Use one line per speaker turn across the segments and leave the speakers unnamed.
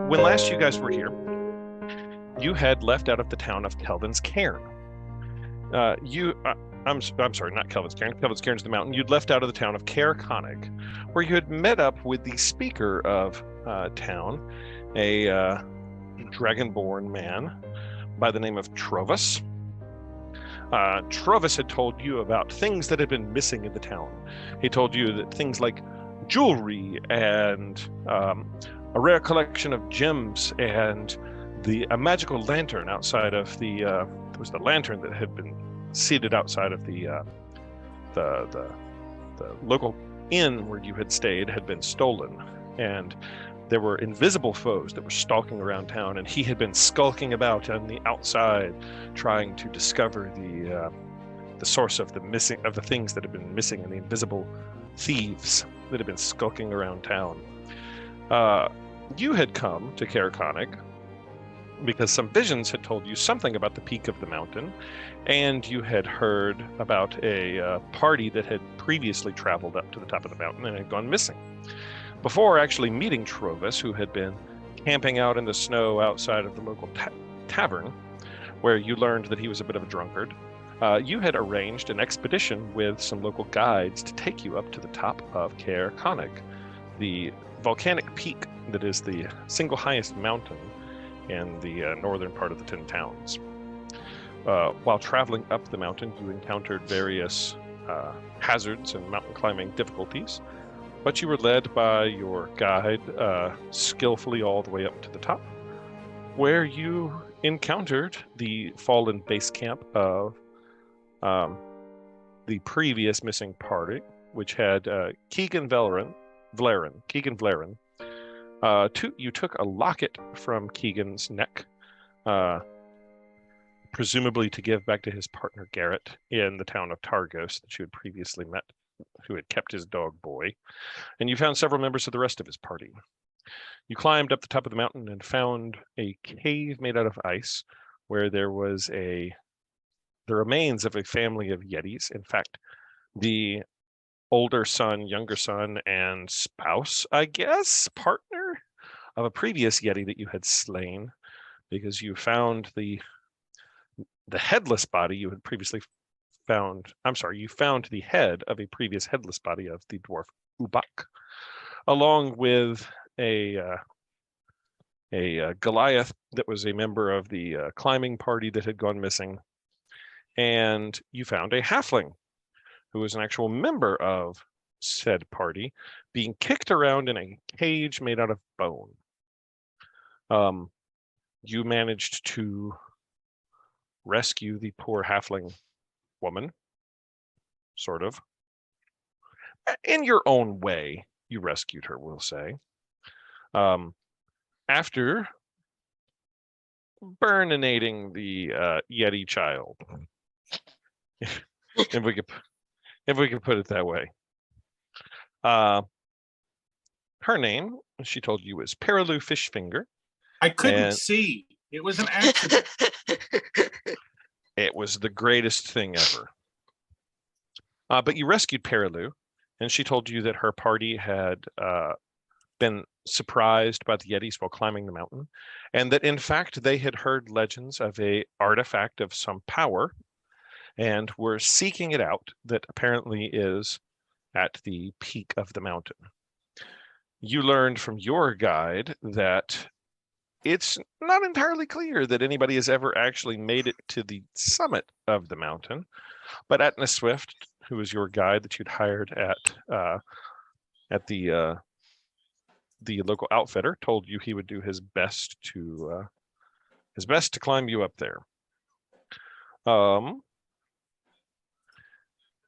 When last you guys were here, you had left out of the town of Kelvin's Cairn. I'm sorry, not Kelvin's Cairn. Kelvin's Cairn's the mountain. You'd left out of the town of Caer Conig, where you had met up with the speaker of town, a dragonborn man by the name of Trovus. Trovus had told you about things that had been missing in the town. He told you that things like jewelry and a rare collection of gems and a magical lantern outside of there was the lantern that had been seated outside of the local inn where you had stayed had been stolen, and there were invisible foes that were stalking around town, and he had been skulking about on the outside trying to discover the source of the things that had been missing, and the invisible thieves that had been skulking around town. You had come to Caer Conig because some visions had told you something about the peak of the mountain, and you had heard about a party that had previously traveled up to the top of the mountain and had gone missing. Before actually meeting Trovus, who had been camping out in the snow outside of the local tavern, where you learned that he was a bit of a drunkard, you had arranged an expedition with some local guides to take you up to the top of Caer Conig, the volcanic peak that is the single highest mountain in the northern part of the 10 towns. While traveling up the mountain, you encountered various hazards and mountain climbing difficulties, but you were led by your guide skillfully all the way up to the top, where you encountered the fallen base camp of the previous missing party, which had Keegan Vlaren. You took a locket from Keegan's neck, presumably to give back to his partner Garrett in the town of Targos that you had previously met, who had kept his dog Boy, and you found several members of the rest of his party. You climbed up the top of the mountain and found a cave made out of ice where there was the remains of a family of Yetis. In fact, the older son, younger son, and spouse, I guess, partner of a previous Yeti that you had slain, because you found the headless body you had previously found. You found the head of a previous headless body of the dwarf Ubak, along with a Goliath that was a member of the climbing party that had gone missing, and you found a halfling who was an actual member of said party being kicked around in a cage made out of bone. You managed to rescue the poor halfling woman, sort of. In your own way, you rescued her, we'll say. After burninating the Yeti child, if we could put it that way. Her name, she told you, was Perilou Fishfinger.
I couldn't see. It was an accident.
It was the greatest thing ever. But you rescued Perilou, and she told you that her party had been surprised by the Yetis while climbing the mountain, and that in fact they had heard legends of a artifact of some power and were seeking it out, that apparently is at the peak of the mountain. You learned from your guide that it's not entirely clear that anybody has ever actually made it to the summit of the mountain, but Atna Swift, who was your guide that you'd hired at the local outfitter, told you he would do his best to climb you up there.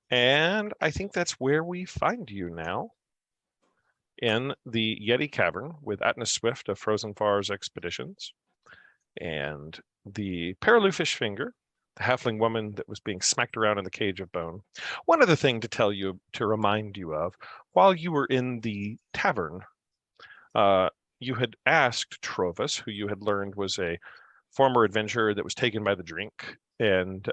And I think that's where we find you now, in the Yeti Cavern with Atna Swift of Frozen Far's Expeditions, and the Perilou Fishfinger, the halfling woman that was being smacked around in the cage of bone. One other thing to remind you of, while you were in the tavern, you had asked Trovus, who you had learned was a former adventurer that was taken by the drink, and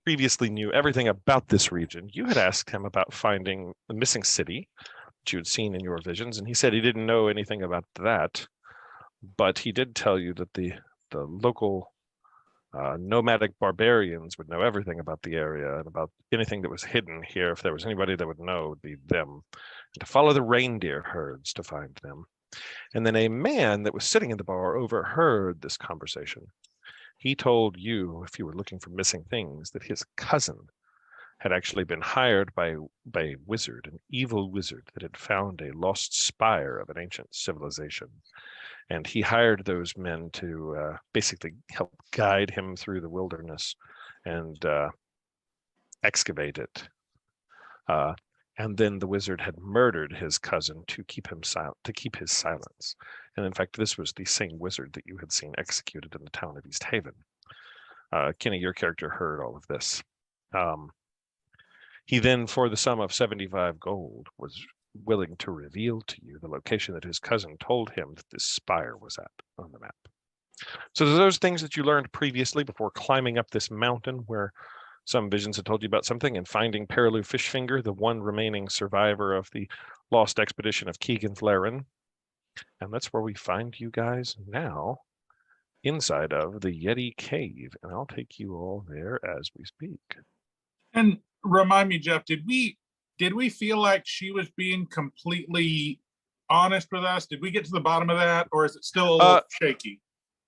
previously knew everything about this region. You had asked him about finding the missing city that you had seen in your visions, and he said he didn't know anything about that, but he did tell you that the local nomadic barbarians would know everything about the area and about anything that was hidden here. If there was anybody that would know, it would be them. And to follow the reindeer herds to find them. And then a man that was sitting in the bar overheard this conversation. He told you, if you were looking for missing things, that his cousin had actually been hired by a wizard, an evil wizard that had found a lost spire of an ancient civilization. And he hired those men to basically help guide him through the wilderness and excavate it. And then the wizard had murdered his cousin to keep him silent, to keep his silence. And in fact, this was the same wizard that you had seen executed in the town of East Haven. Kenny, your character heard all of this. He then, for the sum of 75 gold, was willing to reveal to you the location that his cousin told him that this spire was at on the map. So those things that you learned previously before climbing up this mountain where some visions had told you about something, and finding Perilou Fishfinger, the one remaining survivor of the lost expedition of Keegan Flaren. And that's where we find you guys now, inside of the Yeti Cave. And I'll take you all there as we speak.
And remind me, Jeff, did we feel like she was being completely honest with us? Did we get to the bottom of that, or is it still a little shaky?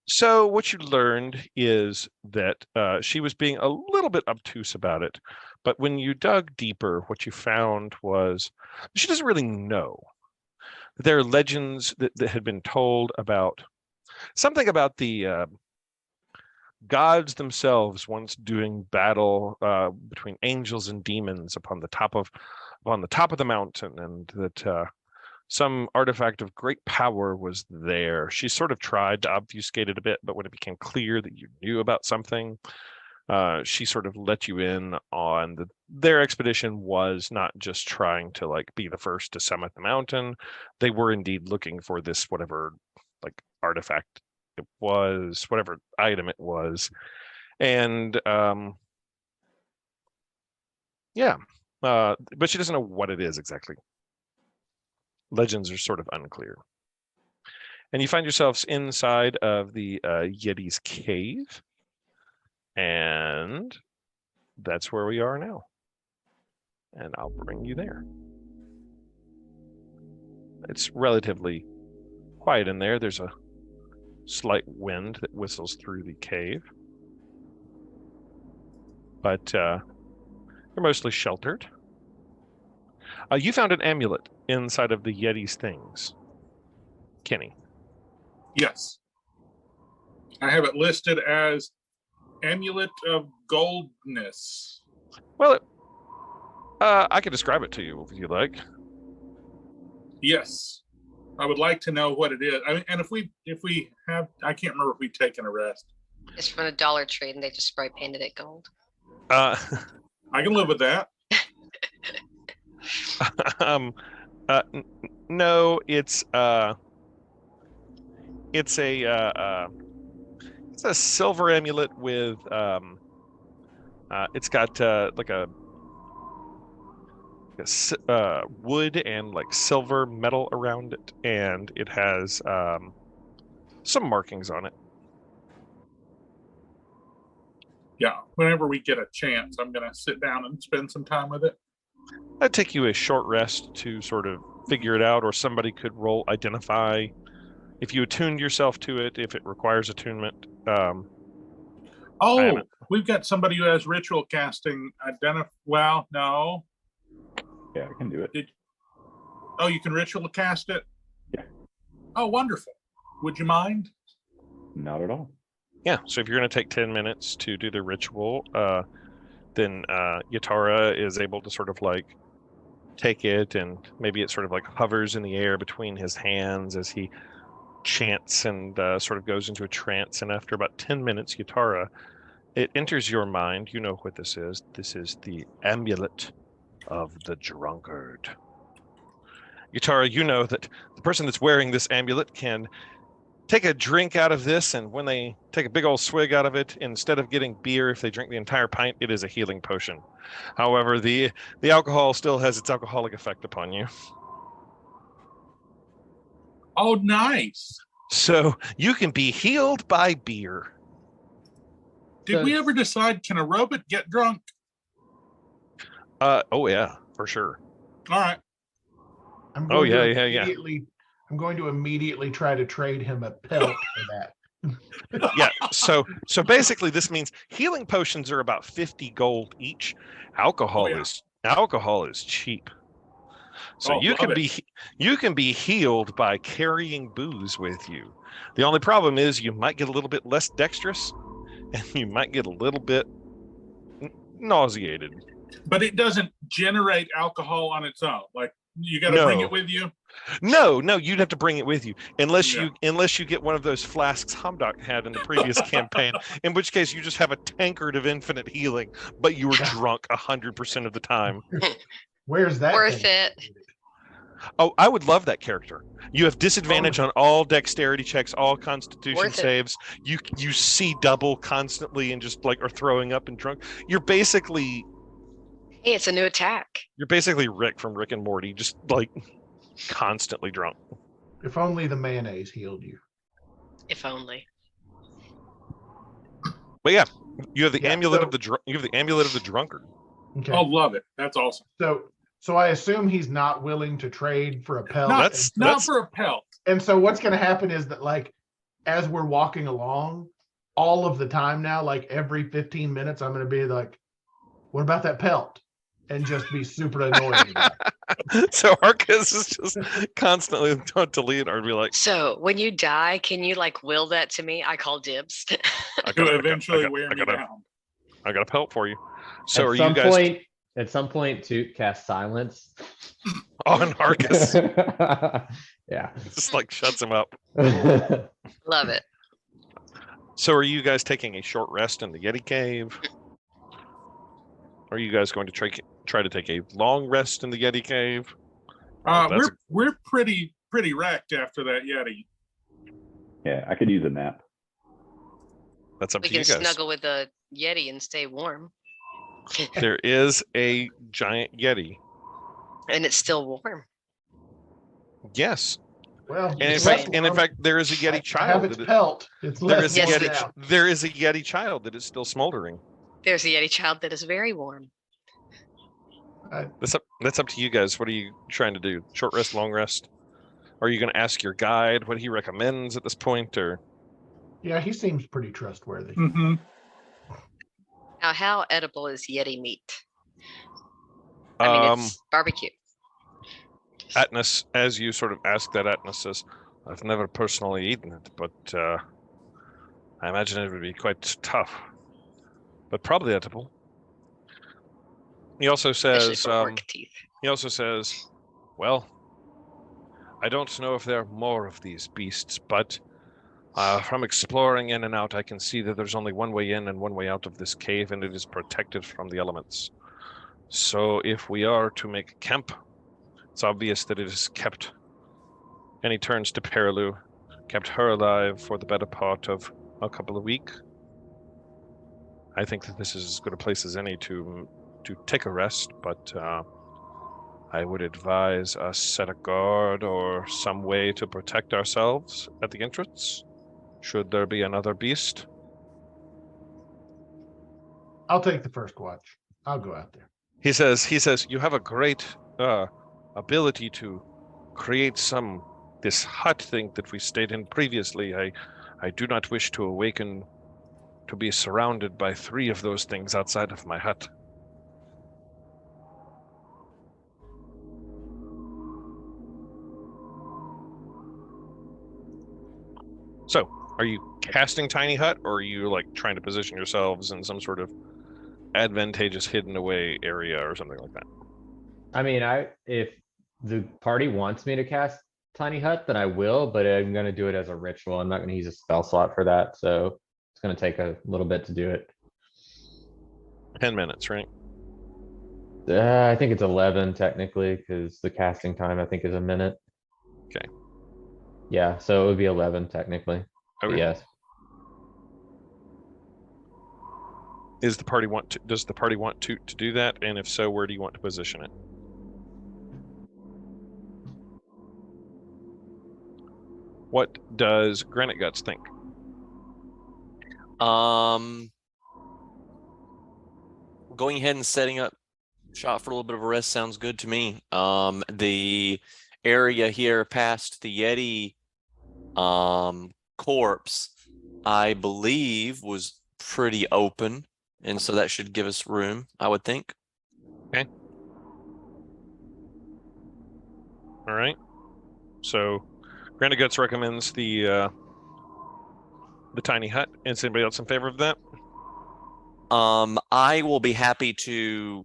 So what you learned is that she was being a little bit obtuse about it, but when you dug deeper, what you found was she doesn't really know. There are legends that had been told about something about the gods themselves once doing battle between angels and demons upon the top of the mountain, and that some artifact of great power was there. She sort of tried to obfuscate it a bit, but when it became clear that you knew about something, she sort of let you in on their expedition was not just trying to like be the first to summit the mountain. They were indeed looking for this whatever like artifact it was, whatever item it was. And but she doesn't know what it is exactly. Legends are sort of unclear. And you find yourselves inside of the Yeti's cave. And that's where we are now. And I'll bring you there. It's relatively quiet in there. There's a slight wind that whistles through the cave. But you're mostly sheltered. You found an amulet inside of the Yeti's things. Kenny.
Yes. I have it listed as Amulet of Goldness.
Well, I can describe it to you if you like.
Yes. I would like to know what it is. I mean, and if we have, I can't remember if we've taken a rest.
It's from a Dollar Tree and they just spray painted it gold.
I can live with that.
No, it's a silver amulet with it's got like a wood and like silver metal around it, and it has some markings on it.
Yeah, whenever we get a chance, I'm gonna sit down and spend some time with it.
That'd take you a short rest to sort of figure it out, or somebody could roll identify if you attuned yourself to it, if it requires attunement.
We've got somebody who has ritual casting. Well, no.
Yeah, I can do it.
You can ritual cast it?
Yeah.
Oh, wonderful. Would you mind?
Not at all.
Yeah, so if you're going to take 10 minutes to do the ritual, then Yatara is able to sort of like take it, and maybe it sort of like hovers in the air between his hands as he chants and sort of goes into a trance. And after about 10 minutes, Yatara, it enters your mind. You know what this is. This is the amulet of the drunkard. Yatara, you know that the person that's wearing this amulet can take a drink out of this, and when they take a big old swig out of it, instead of getting beer, if they drink the entire pint, it is a healing potion. However, the alcohol still has its alcoholic effect upon you.
Oh, nice.
So you can be healed by beer.
Did we ever decide, can a robot get drunk?
Oh yeah, for sure.
All right.
I'm
Oh
going
yeah,
to
yeah, yeah.
I'm going to immediately try to trade him a pelt for that.
Yeah. So basically this means healing potions are about 50 gold each. Alcohol is cheap. So
Oh, love it.
you can be healed by carrying booze with you. The only problem is you might get a little bit less dexterous and you might get a little bit nauseated.
But it doesn't generate alcohol on its own. Like you got to bring it with you.
No, you'd have to bring it with you unless you get one of those flasks Hamdak had in the previous campaign, in which case you just have a tankard of infinite healing, but you were drunk 100% of the time.
Where's that?
Worth it.
Oh, I would love that character. You have disadvantage on all dexterity checks, all constitution saves. You see double constantly and just like are throwing up and drunk. You're basically
Hey, it's a new attack.
You're basically Rick from Rick and Morty, just like constantly drunk.
If only the mayonnaise healed you.
If only.
But yeah, you have the amulet of the drunkard.
Okay.
Oh, love it. That's awesome.
So I assume he's not willing to trade for a pelt.
Not for a pelt.
And so what's going to happen is that, like, as we're walking along, all of the time now, like every 15 minutes, I'm going to be like, "What about that pelt?" and just be super annoyed.
So Arcus is just constantly going to Leonard and be like,
"So when you die, can you like will that to me? I call dibs."
To eventually wear me down.
I got a pelt for you. So are you guys
at some point to cast silence
on Arcus?
Yeah.
Just like shuts him up.
Love it.
So are you guys taking a short rest in the Yeti cave? Are you guys going to try to take a long rest in the Yeti cave?
We're pretty wrecked after that Yeti.
Yeah, I could use a nap.
That's up
We
to you
can
guys.
snuggle with a Yeti and stay warm.
There is a giant Yeti.
And it's still warm.
Yes.
Well,
And in fact, there is a Yeti
I have
child.
its pelt. It's
There
less
is a
Yes,
Yeti.
down.
There is a Yeti child that is still smoldering.
There's a Yeti child that is very warm.
That's up to you guys. What are you trying to do? Short rest, long rest? Are you going to ask your guide what he recommends at this point, or?
Yeah, he seems pretty trustworthy.
Mm-hmm.
Now, how edible is Yeti meat? I mean, it's barbecue.
Atnus, as you sort of ask that, Atnus says, "I've never personally eaten it, but I imagine it would be quite tough, but probably edible." He also
Especially
says,
for orc teeth.
"Well, I don't know if there are more of these beasts, but from exploring in and out, I can see that there's only one way in and one way out of this cave, and it is protected from the elements. So if we are to make camp, it's obvious that it is kept." And he turns to Perilu, "Kept her alive for the better part of a couple of weeks. I think that this is as good a place as any to take a rest, but I would advise us set a guard or some way to protect ourselves at the entrance, should there be another beast."
I'll take the first watch. I'll go out there.
He says, "You have a great ability to create this hut thing that we stayed in previously. I do not wish to awaken to be surrounded by 3 of those things outside of my hut." So, are you casting Tiny Hut, or are you like trying to position yourselves in some sort of advantageous hidden away area or something like that?
I mean, if the party wants me to cast Tiny Hut, then I will, but I'm gonna do it as a ritual. I'm not gonna use a spell slot for that, so it's gonna take a little bit to do it.
10 minutes, right?
I think it's 11 technically, because the casting time I think is a minute.
Okay.
Yeah, so it would be 11 technically. But
Okay.
yes.
Does the party want to do that? And if so, where do you want to position it? What does Granite Guts think?
Going ahead and setting up shop for a little bit of a rest sounds good to me. The area here past the Yeti corpse, I believe, was pretty open, and so that should give us room, I would think.
Okay. All right. So, Granite Guts recommends the tiny hut. Is anybody else in favor of that?
I will be happy to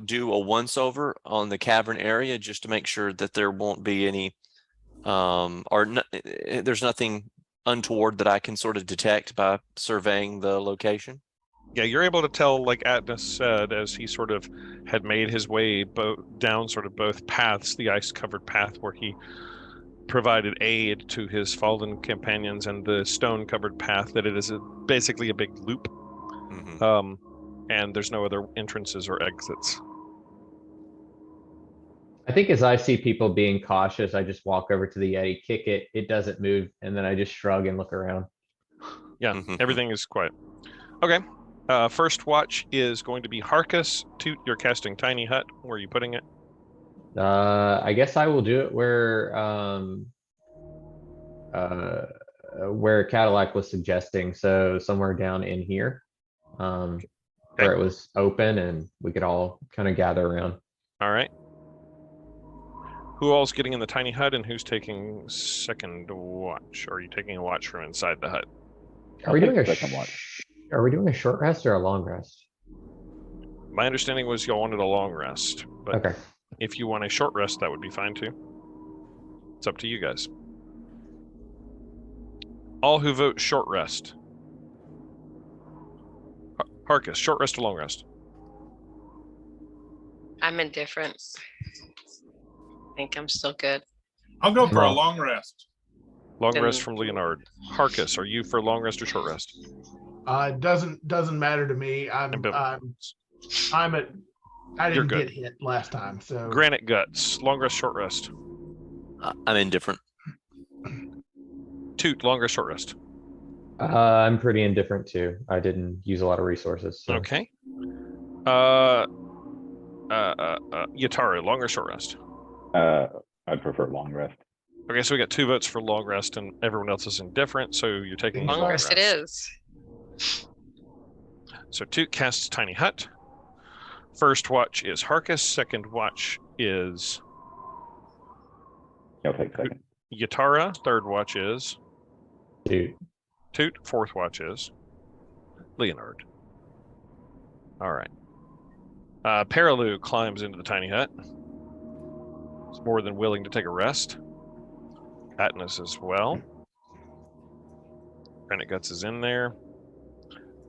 do a once over on the cavern area just to make sure that there won't be any there's nothing untoward that I can sort of detect by surveying the location.
Yeah, you're able to tell, like Atlas said, as he sort of had made his way down sort of both paths, the ice-covered path where he provided aid to his fallen companions, and the stone-covered path, that it is basically a big loop. And there's no other entrances or exits.
I think as I see people being cautious, I just walk over to the Yeti, kick it, it doesn't move, and then I just shrug and look around.
Yeah, everything is quiet. Okay. First watch is going to be Harkus. Toot, you're casting Tiny Hut. Where are you putting it?
I guess I will do it where Cadillac was suggesting, so somewhere down in here. Where it was open and we could all kind of gather around.
All right. Who all's getting in the tiny hut, and who's taking second watch? Or are you taking a watch from inside the hut?
Are we doing a
second watch?
Are we doing a short rest or a long rest?
My understanding was y'all wanted a long rest, but
Okay.
if you want a short rest, that would be fine too. It's up to you guys. All who vote short rest. Harkus, short rest or long rest?
I'm indifferent. I think I'm still good.
I'll go for a
No.
long rest.
Long
Then-
rest from Leonard. Harkus, are you for long rest or short rest?
It doesn't matter to me. I
You're
didn't
good.
get hit last time, so
Granite Guts, long rest, short rest.
I'm indifferent.
Toot, long rest, short rest.
I'm pretty indifferent too. I didn't use a lot of resources. So.
Okay. Yatara, long or short rest?
I'd prefer long rest.
Okay, so we got 2 votes for long rest, and everyone else is indifferent. So you're taking
Long
Long
long
rest
rest.
it is.
So Toot casts Tiny Hut. First watch is Harkus. Second watch is
I'll take second.
Yatara. Third watch is
Dude.
Toot. Fourth watch is Leonard. All right. Paralu climbs into the tiny hut. He's more than willing to take a rest. Atlas as well. Granite Guts is in there.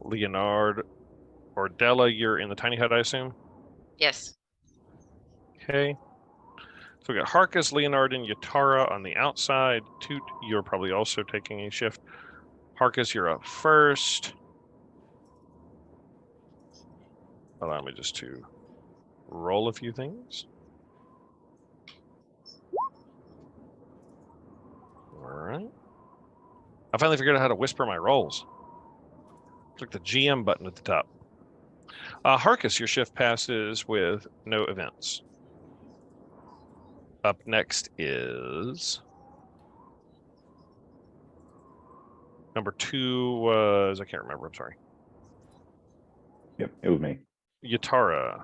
Leonard or Della, you're in the tiny hut, I assume?
Yes.
Okay. So we got Harkus, Leonard, and Yatara on the outside. Toot, you're probably also taking a shift. Harkus, you're up first. Allow me just to roll a few things. All right. I finally figured out how to whisper my rolls. Click the GM button at the top. Harkus, your shift passes with no events. Up next is number 2 was, I can't remember, I'm sorry.
Yep, it was me.
Yatara.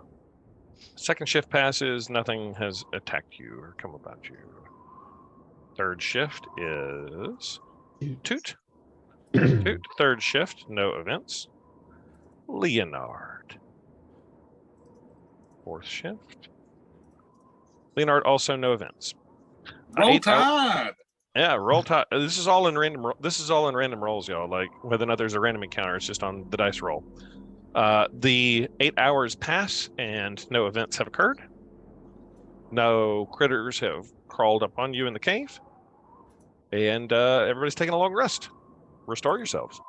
Second shift passes, nothing has attacked you or come about you. Third shift is Toot. Toot. Third shift, no events. Leonard. Fourth shift. Leonard, also no events.
Roll
8 hour-
Tide.
Yeah, roll tide. This is all in random. This is all in random rolls, y'all. Like whether or not there's a random encounter, it's just on the dice roll. The 8 hours pass and no events have occurred. No critters have crawled up on you in the cave, and everybody's taking a long rest. Restore yourselves.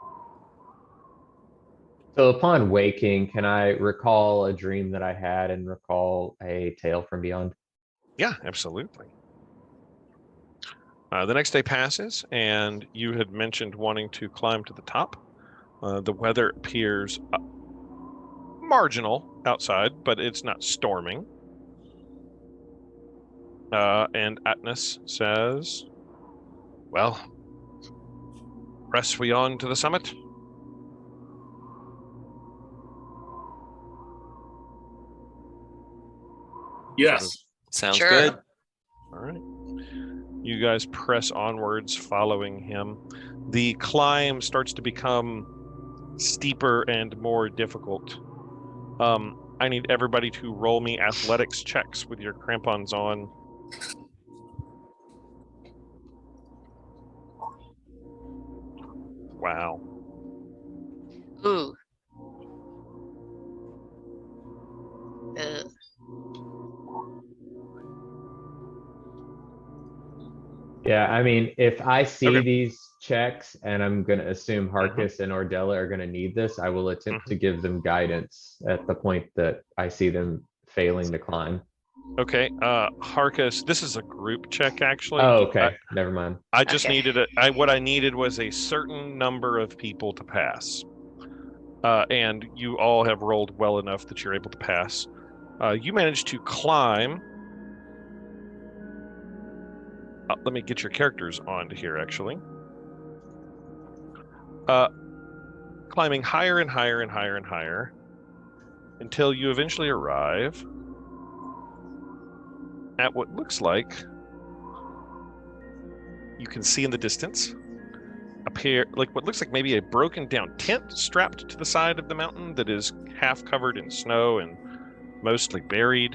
So upon waking, can I recall a dream that I had and recall a tale from beyond?
Yeah, absolutely. The next day passes, and you had mentioned wanting to climb to the top. The weather appears marginal outside, but it's not storming. And Atnas says, well, press we on to the summit?
Yes.
Sounds
Sure.
good.
All right. You guys press onwards, following him. The climb starts to become steeper and more difficult. I need everybody to roll me athletics checks with your crampons on. Wow.
Ooh.
Yeah, I mean, if I see
Okay.
these checks and I'm gonna assume Harkus and Ordella are gonna need this, I will attempt to give them guidance at the point that I see them failing to climb.
Okay, Harkus, this is a group check actually.
Oh, okay, never mind.
I just
Okay.
needed what I needed was a certain number of people to pass. And you all have rolled well enough that you're able to pass. You managed to climb. Let me get your characters onto here, actually. Climbing higher and higher and higher and higher until you eventually arrive at what looks like, you can see in the distance, like what looks like maybe a broken down tent strapped to the side of the mountain that is half covered in snow and mostly buried.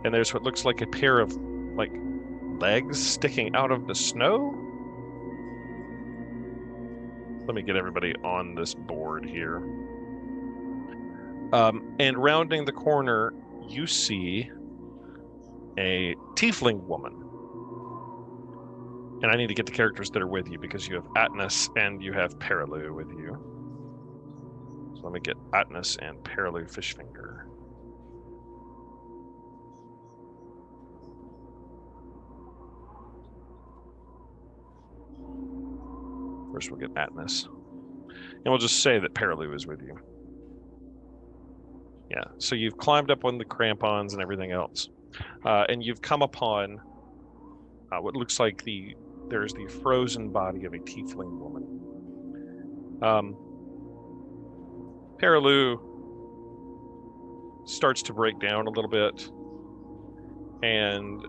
And there's what looks like a pair of like legs sticking out of the snow. Let me get everybody on this board here. And rounding the corner, you see a tiefling woman. And I need to get the characters that are with you because you have Atnas and you have Perilu with you. So let me get Atnas and Perilu Fishfinger. First we'll get Atnas. And we'll just say that Perilu is with you. Yeah, so you've climbed up on the crampons and everything else. And you've come upon what looks like there's the frozen body of a tiefling woman. Perilu starts to break down a little bit, and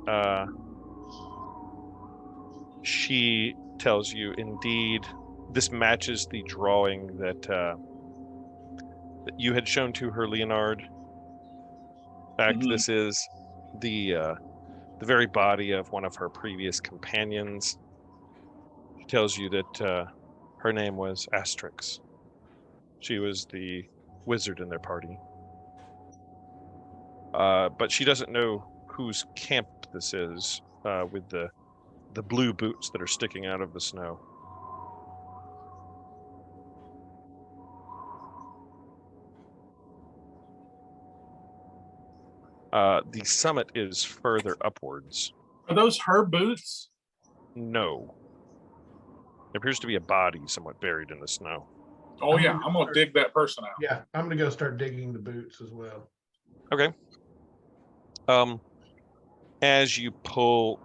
she tells you, indeed, this matches the drawing that you had shown to her, Leonard. In fact, this is the very body of one of her previous companions. She tells you that her name was Astrix. She was the wizard in their party. But she doesn't know whose camp this is, with the blue boots that are sticking out of the snow. The summit is further upwards.
Are those her boots?
No. There appears to be a body somewhat buried in the snow.
Oh yeah, I'm gonna dig that person out.
Yeah, I'm gonna go start digging the boots as well.
Okay. As you pull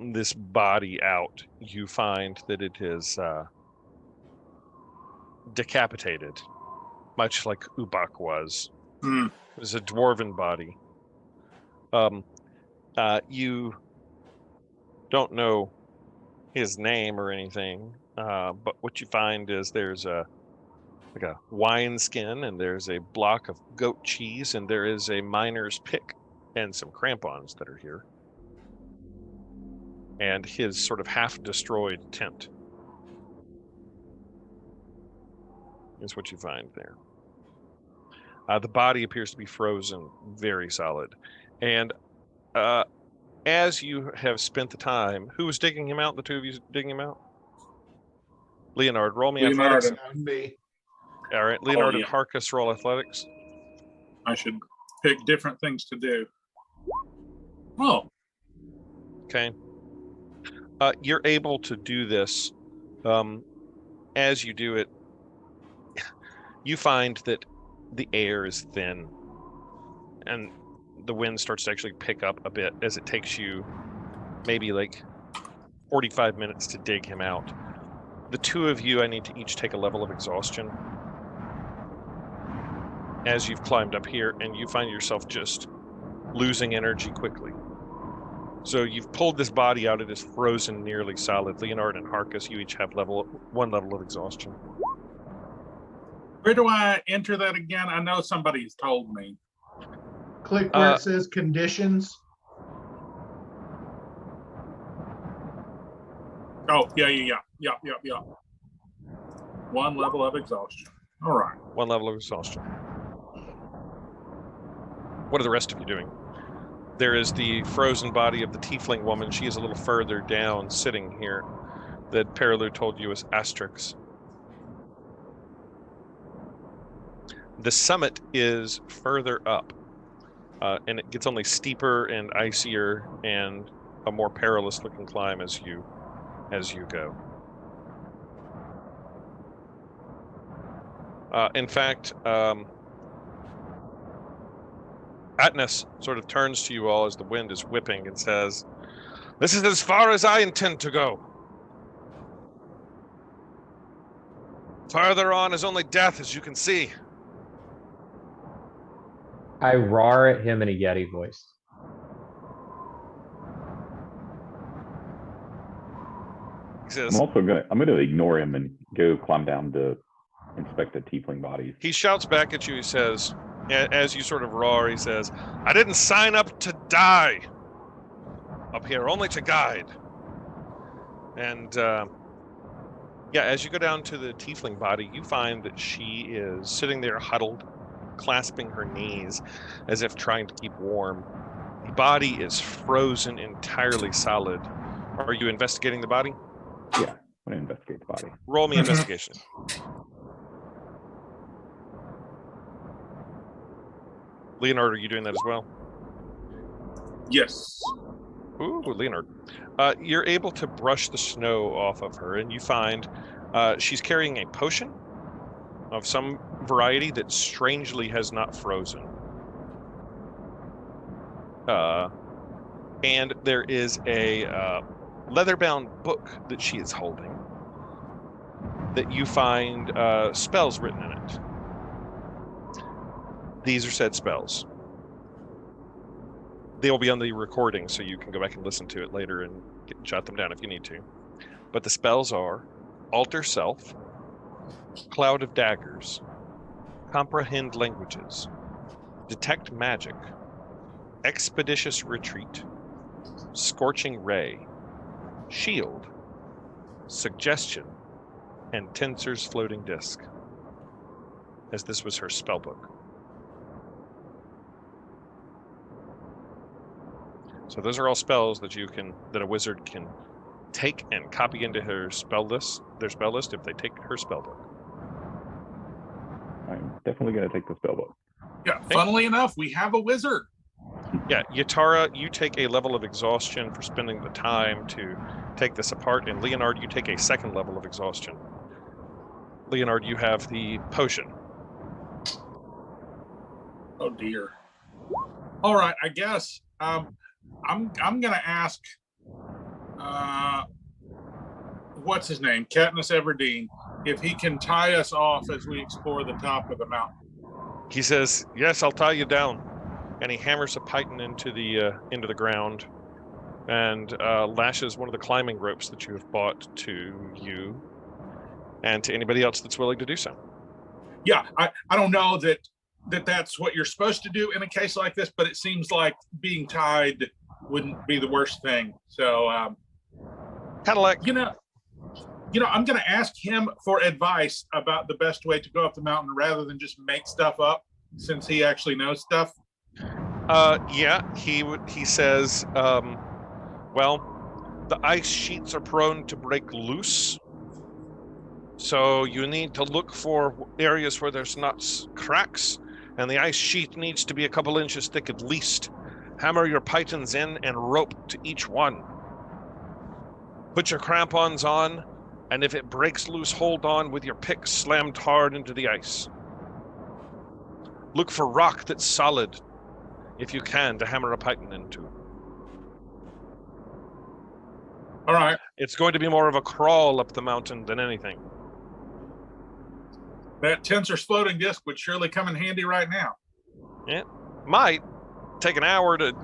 this body out, you find that it is decapitated, much like Ubak was.
Hmm.
It was a dwarven body. You don't know his name or anything, but what you find is there's a wine skin, and there's a block of goat cheese, and there is a miner's pick and some crampons that are here, and his sort of half-destroyed tent is what you find there. The body appears to be frozen very solid, and as you have spent the time, who was digging him out? The two of you digging him out? Leonard, roll me athletics.
Me.
All right, Leonard
yeah.
and Harkus roll athletics.
I should pick different things to do. Oh,
Okay. You're able to do this. As you do it, you find that the air is thin, and the wind starts to actually pick up a bit as it takes you maybe like 45 minutes to dig him out. The two of you, I need to each take a level of exhaustion as you've climbed up here, and you find yourself just losing energy quickly. So you've pulled this body out. It is frozen nearly solid. Leonard and Harkus, you each have one level of exhaustion.
Where do I enter that again? I know somebody's told me.
Click where it says conditions.
Oh, yeah. One level of exhaustion. All right.
One level of exhaustion. What are the rest of you doing? There is the frozen body of the tiefling woman. She is a little further down, sitting here. That Perilu told you is Asterix. The summit is further up, and it gets only steeper and icier and a more perilous looking climb as you go. In fact, Atnas sort of turns to you all as the wind is whipping and says, "This is as far as I intend to go. Farther on is only death, as you can see."
I roar at him in a Yeti voice.
He says,
I'm gonna ignore him and go climb down to inspect the tiefling bodies.
he shouts back at you. He says, as you sort of roar, he says, "I didn't sign up to die up here, only to guide." And as you go down to the tiefling body, you find that she is sitting there huddled, clasping her knees as if trying to keep warm. The body is frozen entirely solid. Are you investigating the body?
Yeah, I'm gonna investigate the body.
Roll me investigation. Leonard, are you doing that as well?
Yes.
Ooh, Leonard. You're able to brush the snow off of her, and you find she's carrying a potion of some variety that strangely has not frozen. And there is a leather-bound book that she is holding that you find spells written in it. These are said spells. They will be on the recording, so you can go back and listen to it later and jot them down if you need to. But the spells are Alter Self, Cloud of Daggers, Comprehend Languages, Detect Magic, Expeditious Retreat, Scorching Ray, Shield, Suggestion, and Tensor's Floating Disc, as this was her spellbook. So those are all spells that that a wizard can take and copy into their spell list if they take her spellbook.
I'm definitely gonna take the spellbook.
Yeah, funnily enough, we have a wizard.
Yeah, Yatara, you take a level of exhaustion for spending the time to take this apart, and Leonard, you take a second level of exhaustion. Leonard, you have the potion.
Oh dear. All right, I guess I'm gonna ask what's his name, Katniss Everdeen, if he can tie us off as we explore the top of the mountain.
He says, "Yes, I'll tie you down," and he hammers a python into the ground and lashes one of the climbing ropes that you have bought to you and to anybody else that's willing to do so.
Yeah, I don't know that's what you're supposed to do in a case like this, but it seems like being tied wouldn't be the worst thing. So
Kind of like,
you know, I'm going to ask him for advice about the best way to go up the mountain rather than just make stuff up, since he actually knows stuff.
He says, well, the ice sheets are prone to break loose, so you need to look for areas where there's not cracks, and the ice sheet needs to be a couple inches thick at least. Hammer your pythons in and rope to each one. Put your crampons on, and if it breaks loose, hold on with your pick slammed hard into the ice. Look for rock that's solid, if you can, to hammer a python into.
All right.
It's going to be more of a crawl up the mountain than anything.
That tensor's floating disc would surely come in handy right now.
Yeah, might take an hour to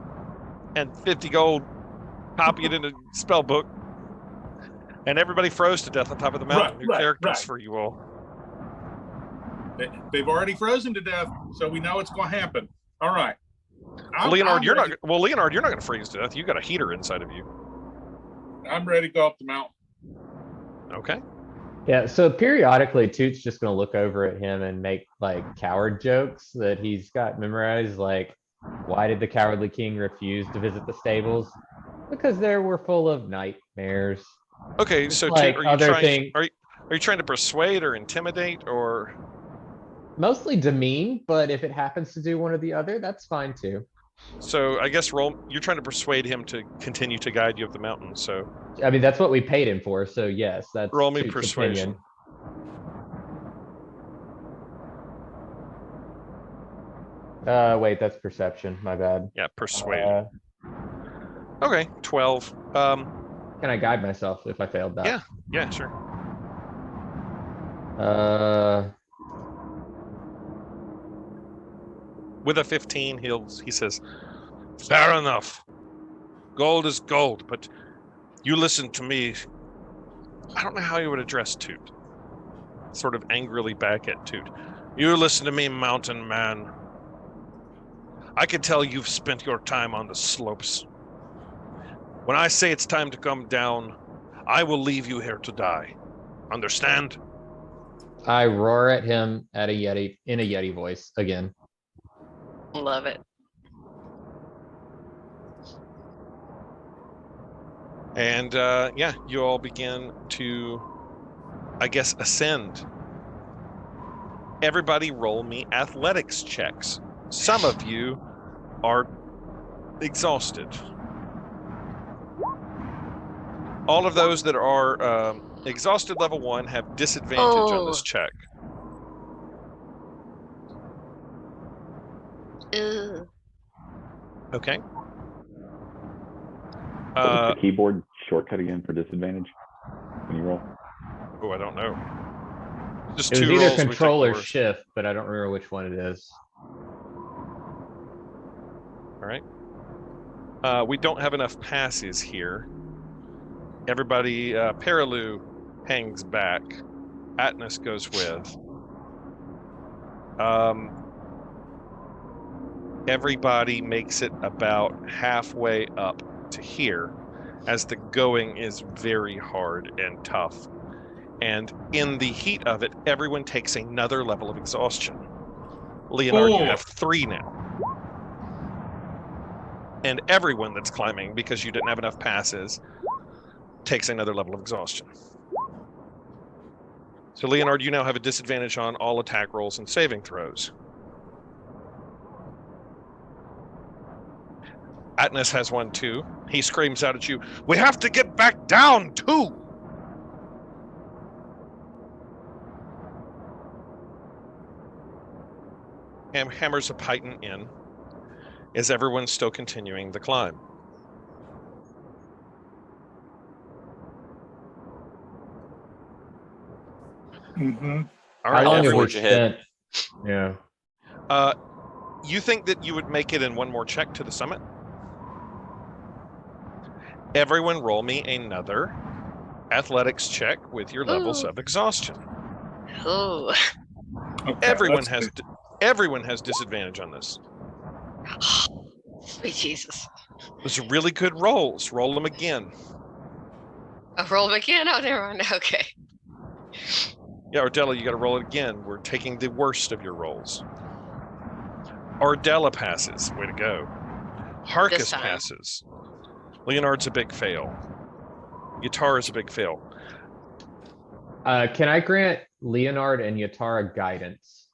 and 50 gold, copy it into spell book, and everybody froze to death on top of the mountain. New characters for you all.
They've already frozen to death, so we know it's going to happen. All right.
Leonard, you're not. Well, Leonard, you're not going to freeze to death. You got a heater inside of you.
I'm ready to go up the mountain.
Okay.
Yeah, so periodically Toot's just gonna look over at him and make like coward jokes that he's got memorized, like, why did the cowardly king refuse to visit the stables? Because they were full of nightmares.
Okay,
Just
so
like
Toot, are you trying to persuade or intimidate or
Mostly demean, but if it happens to do one or the other, that's fine too.
so I guess you're trying to persuade him to continue to guide you up the mountain, so
I mean, that's what we paid him for, so yes, that's
roll me
Toot's
persuasion.
opinion. Wait, that's perception, my bad.
Yeah, persuade.
Uh,
Okay, 12.
Can I guide myself if I failed that?
Yeah, sure. With a 15, he says, fair enough. Gold is gold, but you listen to me. I don't know how you would address Toot. Sort of angrily back at Toot. You listen to me, mountain man. I can tell you've spent your time on the slopes. When I say it's time to come down, I will leave you here to die. Understand?
I roar at him at a Yeti in a Yeti voice again.
Love it.
And yeah, you all begin to, I guess, ascend. Everybody roll me athletics checks. Some of you are exhausted. All of those that are exhausted level 1 have disadvantage on this check. Okay.
What's the keyboard shortcut again for disadvantage when you roll?
Oh, I don't know. Just
It was
two
either
rolls, we take
control
the
or
worst.
shift, but I don't remember which one it is.
All right. We don't have enough passes here. Everybody, Perilu hangs back. Atlas goes with. Everybody makes it about halfway up to here, as the going is very hard and tough. And in the heat of it, everyone takes another level of exhaustion. Leonard, you have 3 now. And everyone that's climbing, because you didn't have enough passes, takes another level of exhaustion. So Leonard, you now have a disadvantage on all attack rolls and saving throws. Atlas has one too. He screams out at you, "We have to get back down too!" And hammers a python in. Is everyone still continuing the climb?
Mm-hmm.
All
How
right.
long have we
forge ahead.
spent? Yeah.
You think that you would make it in one more check to the summit? Everyone roll me another athletics check with your levels of exhaustion.
Oh,
Okay,
Everyone
let's
has everyone has disadvantage on this.
sweet Jesus.
Those are really good rolls. Roll them again.
I rolled again. Oh, never mind. Okay.
Yeah, Ardella, you got to roll it again. We're taking the worst of your rolls. Ardella passes. Way to go. Harkus
time.
passes. Leonard's a big fail. Yatar is a big fail.
Can I grant Leonard and Yatara guidance,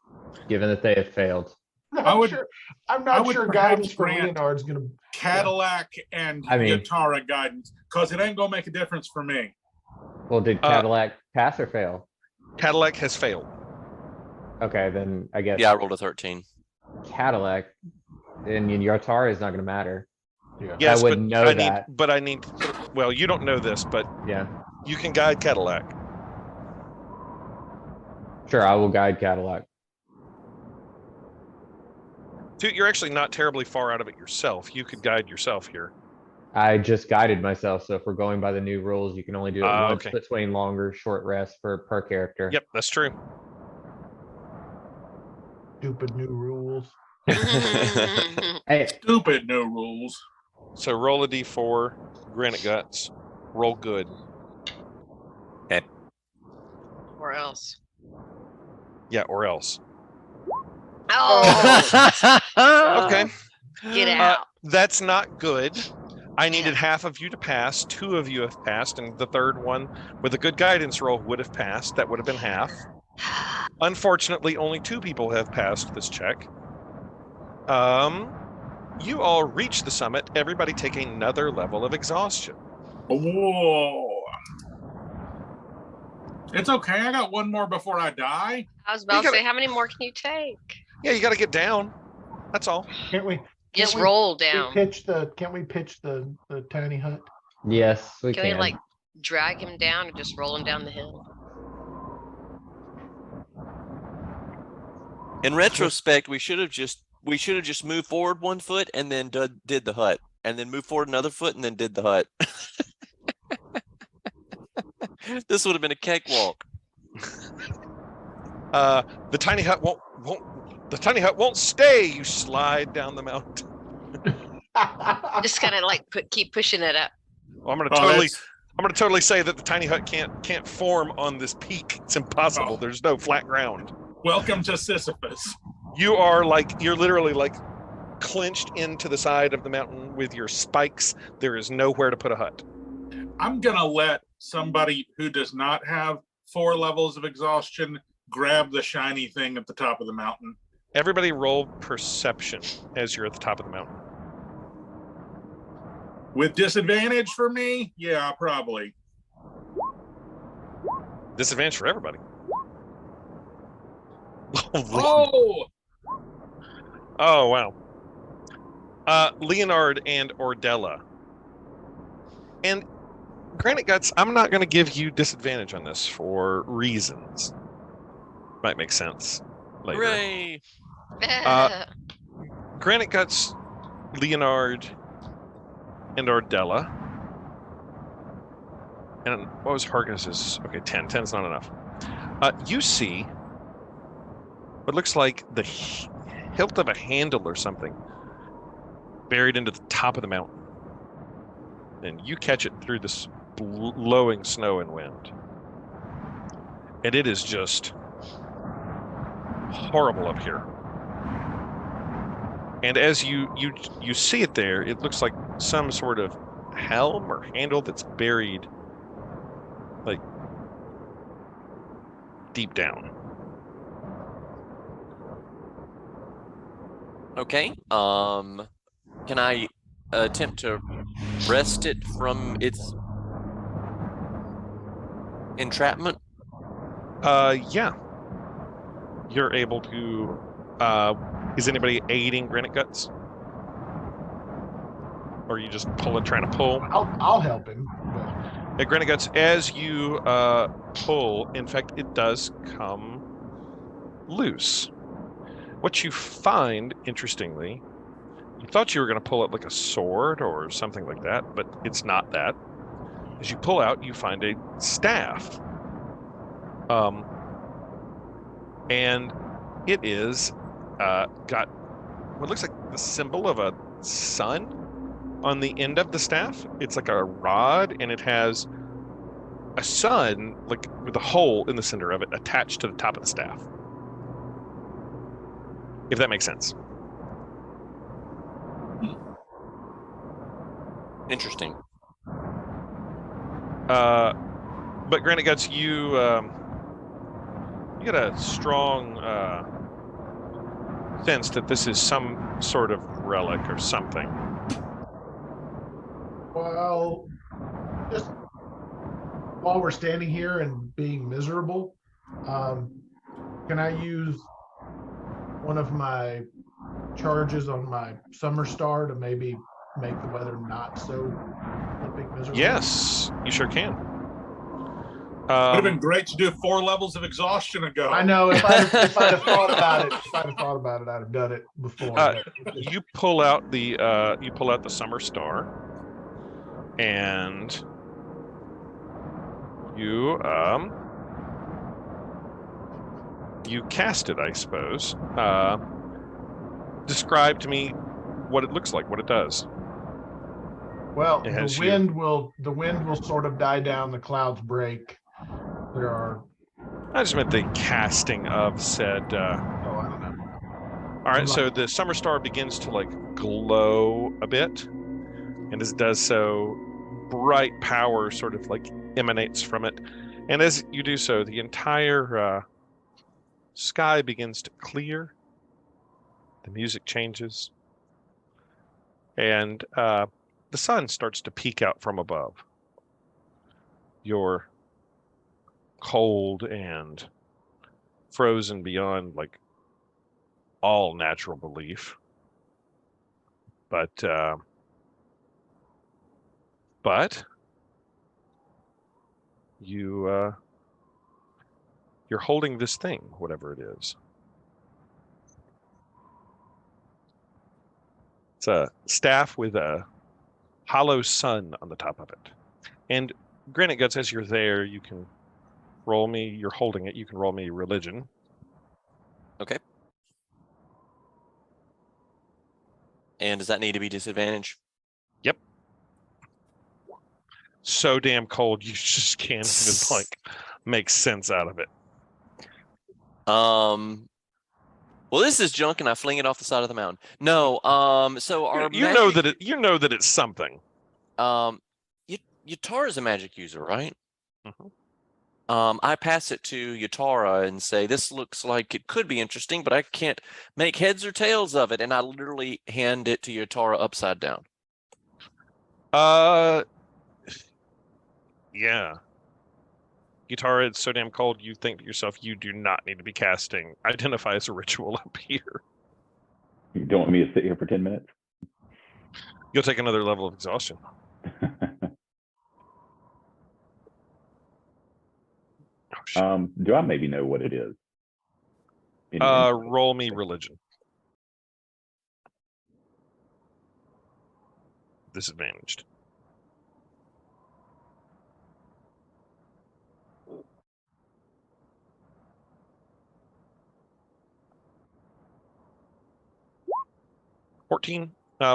given that they have failed?
I'm not sure guidance for
grant
Leonard's gonna.
Cadillac and
I mean-
Yatara guidance, because it ain't gonna make a difference for me.
Well, did Cadillac pass or fail?
Cadillac has failed.
Okay, then I guess
Yeah, I rolled a 13.
Cadillac and your Atari is not going to matter.
Yeah.
Yes,
I wouldn't know
I
that.
Need, but I need. Well, you don't know this, but
Yeah,
you can guide Cadillac.
sure. I will guide Cadillac.
Dude, you're actually not terribly far out of it yourself. You could guide yourself here.
I just guided myself. So if we're going by the new rules, you can only do it once
Okay.
between longer, short rests per character.
Yep, that's true.
Stupid new rules.
Hey,
Stupid new rules.
So roll a d4, Granite Guts. Roll good.
Or else.
Yeah, or else.
Oh,
Okay.
get out.
That's not good. I needed
Yeah.
half of you to pass. 2 of you have passed, and the third one with a good guidance roll would have passed. That would have been half. Unfortunately, only 2 people have passed this check. You all reach the summit. Everybody take another level of exhaustion.
Whoa. It's okay. I got one more before I die.
I was about to
gotta-
say, how many more can you take?
Yeah, you got to get down. That's all.
Can't we?
Just
we-
roll
we
down.
Can't we pitch the tiny hut?
yes, we
Can
can.
we like drag him down or just roll him down the hill?
In retrospect, we should have just moved forward 1 foot and then did the hut, and then moved forward another foot and then did the hut. This would have been a cakewalk.
The tiny hut won't stay. You slide down the mountain.
Just kind of like keep pushing it up.
Well, I'm gonna
that's-
totally say that the tiny hut can't form on this peak. It's impossible.
Oh.
There's no flat ground.
Welcome to Sisyphus.
You're literally like clinched into the side of the mountain with your spikes. There is nowhere to put a hut.
I'm gonna let somebody who does not have 4 levels of exhaustion grab the shiny thing at the top of the mountain.
Everybody roll perception as you're at the top of the mountain.
With disadvantage for me? Yeah, probably.
Disadvantage for everybody.
Oh,
Oh, wow. Leonard and Ordella. And Granite Guts, I'm not going to give you disadvantage on this for reasons. Might make sense later.
Hooray!
Granite Guts, Leonard, and Ordella. And what was Hargus's? Okay, 10. 10's not enough. You see what looks like the hilt of a handle or something buried into the top of the mountain. And you catch it through this blowing snow and wind. And it is just horrible up here. And as you see it there, it looks like some sort of helm or handle that's buried like deep down.
Okay. Can I attempt to wrest it from its entrapment?
Yeah. You're able to. Is anybody aiding Granite Guts? Or are you just trying to pull?
I'll help him.
At Granite Guts, as you pull, in fact, it does come loose. What you find, interestingly, you thought you were going to pull it like a sword or something like that, but it's not that. As you pull out, you find a staff. And it is got what looks like the symbol of a sun on the end of the staff. It's like a rod, and it has a sun like with a hole in the center of it attached to the top of the staff. If that makes sense.
Interesting.
But Granite Guts, you get a strong sense that this is some sort of relic or something.
Well, just while we're standing here and being miserable, can I use one of my charges on my summer star to maybe make the weather not so flipping miserable?
Yes, you sure can.
Would have been great to do 4 levels of exhaustion ago.
I know if I'd have thought about it, I'd have done it before.
You pull out the summer star, and you cast it, I suppose. Describe to me what it looks like, what it does.
Well, the wind will sort of die down, the clouds break. There are.
I just meant the casting of said.
I don't know.
All right, so the summer star begins to like glow a bit, and as it does so, bright power sort of like emanates from it, and as you do so, the entire sky begins to clear. The music changes, and the sun starts to peek out from above. You're cold and frozen beyond like all natural belief, but you're holding this thing, whatever it is. It's a staff with a hollow sun on the top of it. And Granite Guts, as you're there, you can roll me, you're holding it, you can roll me religion.
Okay. And does that need to be disadvantage?
Yep. So damn cold, you just can't even like make sense out of it.
Well, this is junk, and I fling it off the side of the mountain. No, so our
you know that it's something.
Yatara is a magic user, right?
Mm-hmm.
I pass it to Yatara and say, "This looks like it could be interesting, but I can't make heads or tails of it." And I literally hand it to Yatara upside down.
Yeah. Yatara, it's so damn cold, you think to yourself, you do not need to be casting Identify as a Ritual up here.
You don't want me to sit here for 10 minutes?
You'll take another level of exhaustion.
Do I maybe know what it is?
Roll me religion. Disadvantaged.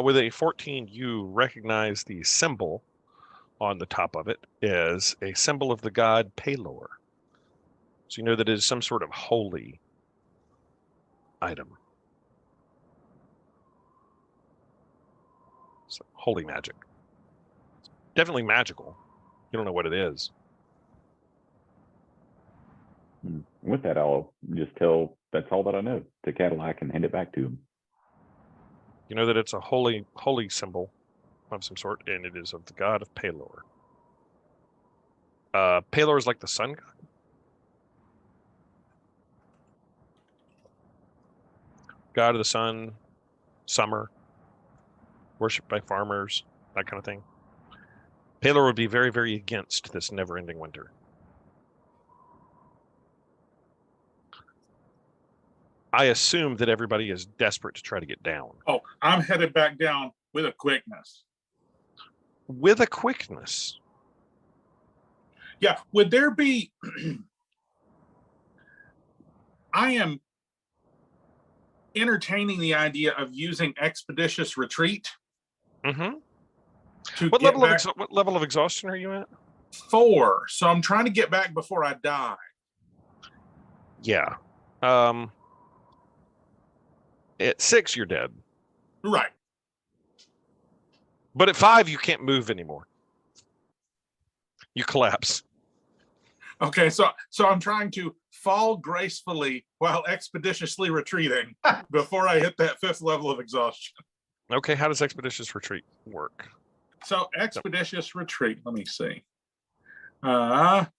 With a 14, you recognize the symbol on the top of it as a symbol of the god Pelor. So you know that it is some sort of holy item. So, holy magic. Definitely magical. You don't know what it is.
With that, I'll just tell, that's all that I know, to Cadillac and hand it back to him.
You know that it's a holy symbol of some sort, and it is of the god of Pelor. Pelor is like the sun god. God of the sun, summer, worshipped by farmers, that kind of thing. Pelor would be very, very against this never-ending winter. I assume that everybody is desperate to try to get down.
Oh, I'm headed back down with a quickness.
With a quickness?
Yeah, would there be... I am entertaining the idea of using expeditious retreat.
Mm-hmm. What level of exhaustion are you at?
4. So I'm trying to get back before I die.
Yeah. At 6, you're dead.
Right.
But at 5, you can't move anymore. You collapse.
Okay, so I'm trying to fall gracefully while expeditiously retreating before I hit that 5th level of exhaustion.
Okay, how does expeditious retreat work?
So expeditious retreat, let me see. Where'd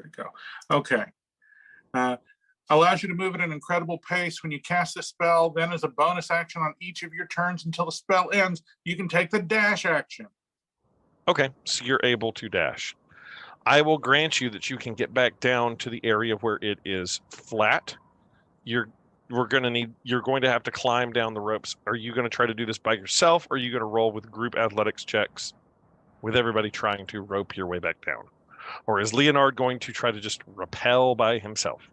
it go? Okay. Allows you to move at an incredible pace when you cast the spell. Then as a bonus action on each of your turns until the spell ends, you can take the dash action.
Okay, so you're able to dash. I will grant you that you can get back down to the area where it is flat. You're going to have to climb down the ropes. Are you going to try to do this by yourself, or are you going to roll with group athletics checks with everybody trying to rope your way back down? Or is Leonard going to try to just rappel by himself?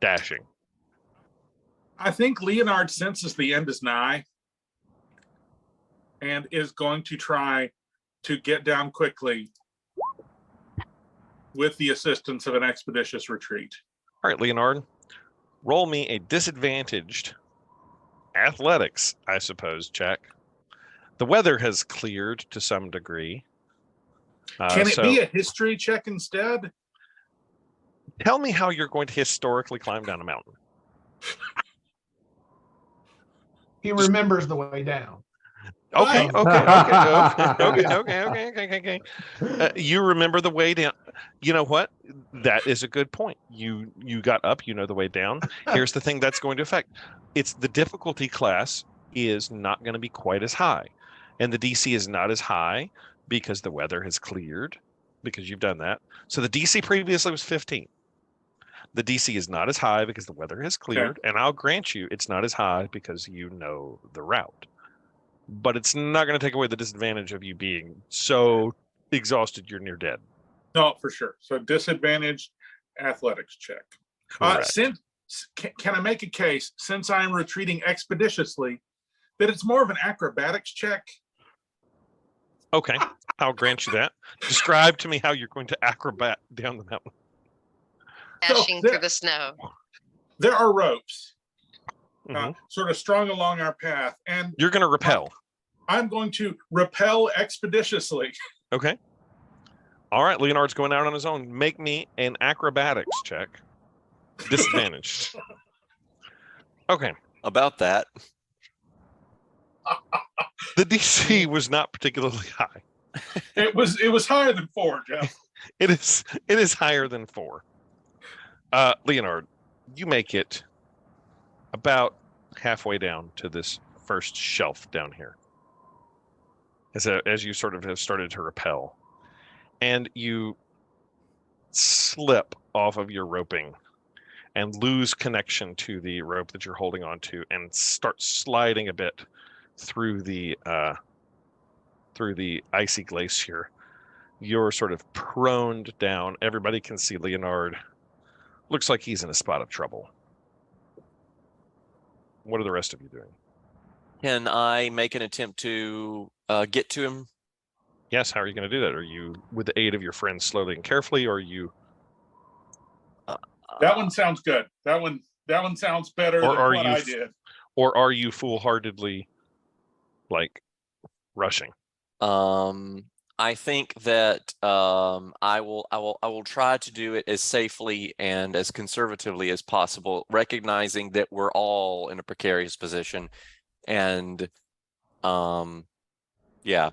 Dashing.
I think Leonard senses the end is nigh and is going to try to get down quickly with the assistance of an expeditious retreat.
All right, Leonard, roll me a disadvantaged athletics, I suppose, check. The weather has cleared to some degree.
Can it be a history check instead?
Tell me how you're going to historically climb down a mountain.
He remembers the way down.
Okay. You remember the way down. You know what? That is a good point. You got up, you know the way down. Here's the thing that's going to affect. It's the difficulty class is not going to be quite as high. And the DC is not as high because the weather has cleared, because you've done that. So the DC previously was 15. The DC is not as high because the weather has cleared. Okay. And I'll grant you it's not as high because you know the route. But it's not going to take away the disadvantage of you being so exhausted you're near dead.
No, for sure. So disadvantaged athletics check. Can I make a case, since I'm retreating expeditiously, that it's more of an acrobatics check?
Okay, I'll grant you that. Describe to me how you're going to acrobat down the mountain.
Dashing through the snow.
There are ropes sort of strung along our path. And
you're going to rappel.
I'm going to rappel expeditiously.
Okay. All right, Leonard's going out on his own. Make me an acrobatics check. Disadvantaged. Okay.
About that.
The DC was not particularly high.
It was higher than 4, Jeff.
It is higher than 4. Leonard, you make it about halfway down to this first shelf down here. As you sort of have started to rappel, and you slip off of your roping and lose connection to the rope that you're holding onto, and start sliding a bit through the icy glacier. You're sort of proned down. Everybody can see Leonard. Looks like he's in a spot of trouble. What are the rest of you doing?
Can I make an attempt to get to him?
Yes, how are you going to do that? Are you with the aid of your friends slowly and carefully, or are you...
that one sounds good. That one sounds better than what I did.
Or are you foolhardily, like, rushing?
I think that I will try to do it as safely and as conservatively as possible, recognizing that we're all in a precarious position. And yeah.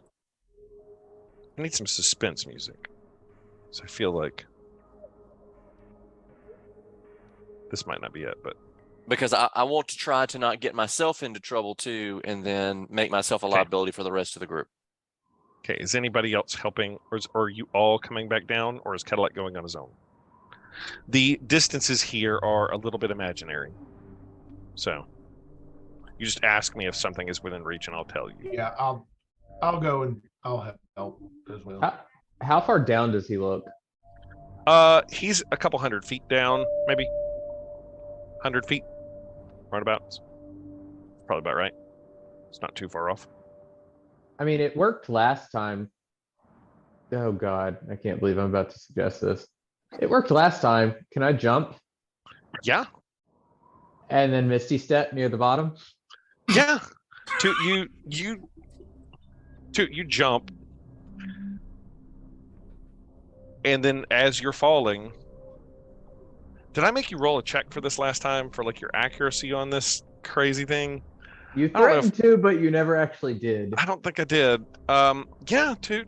I need some suspense music. So I feel like this might not be it, but
because I want to try to not get myself into trouble too, and then make myself a liability for the rest of the group.
Okay, is anybody else helping, or are you all coming back down, or is Cadillac going on his own? The distances here are a little bit imaginary. So you just ask me if something is within reach and I'll tell you.
Yeah, I'll go and I'll help as well.
How far down does he look?
He's a couple 100 feet down, maybe 100 feet, roundabouts. Probably about right. It's not too far off.
I mean, it worked last time. Oh God, I can't believe I'm about to suggest this. It worked last time. Can I jump?
Yeah.
And then Misty Step near the bottom?
Yeah. You jump. And then as you're falling, did I make you roll a check for this last time for like your accuracy on this crazy thing?
You
I don't know
threatened to, but you never actually did.
I don't think I did. Yeah, Toot,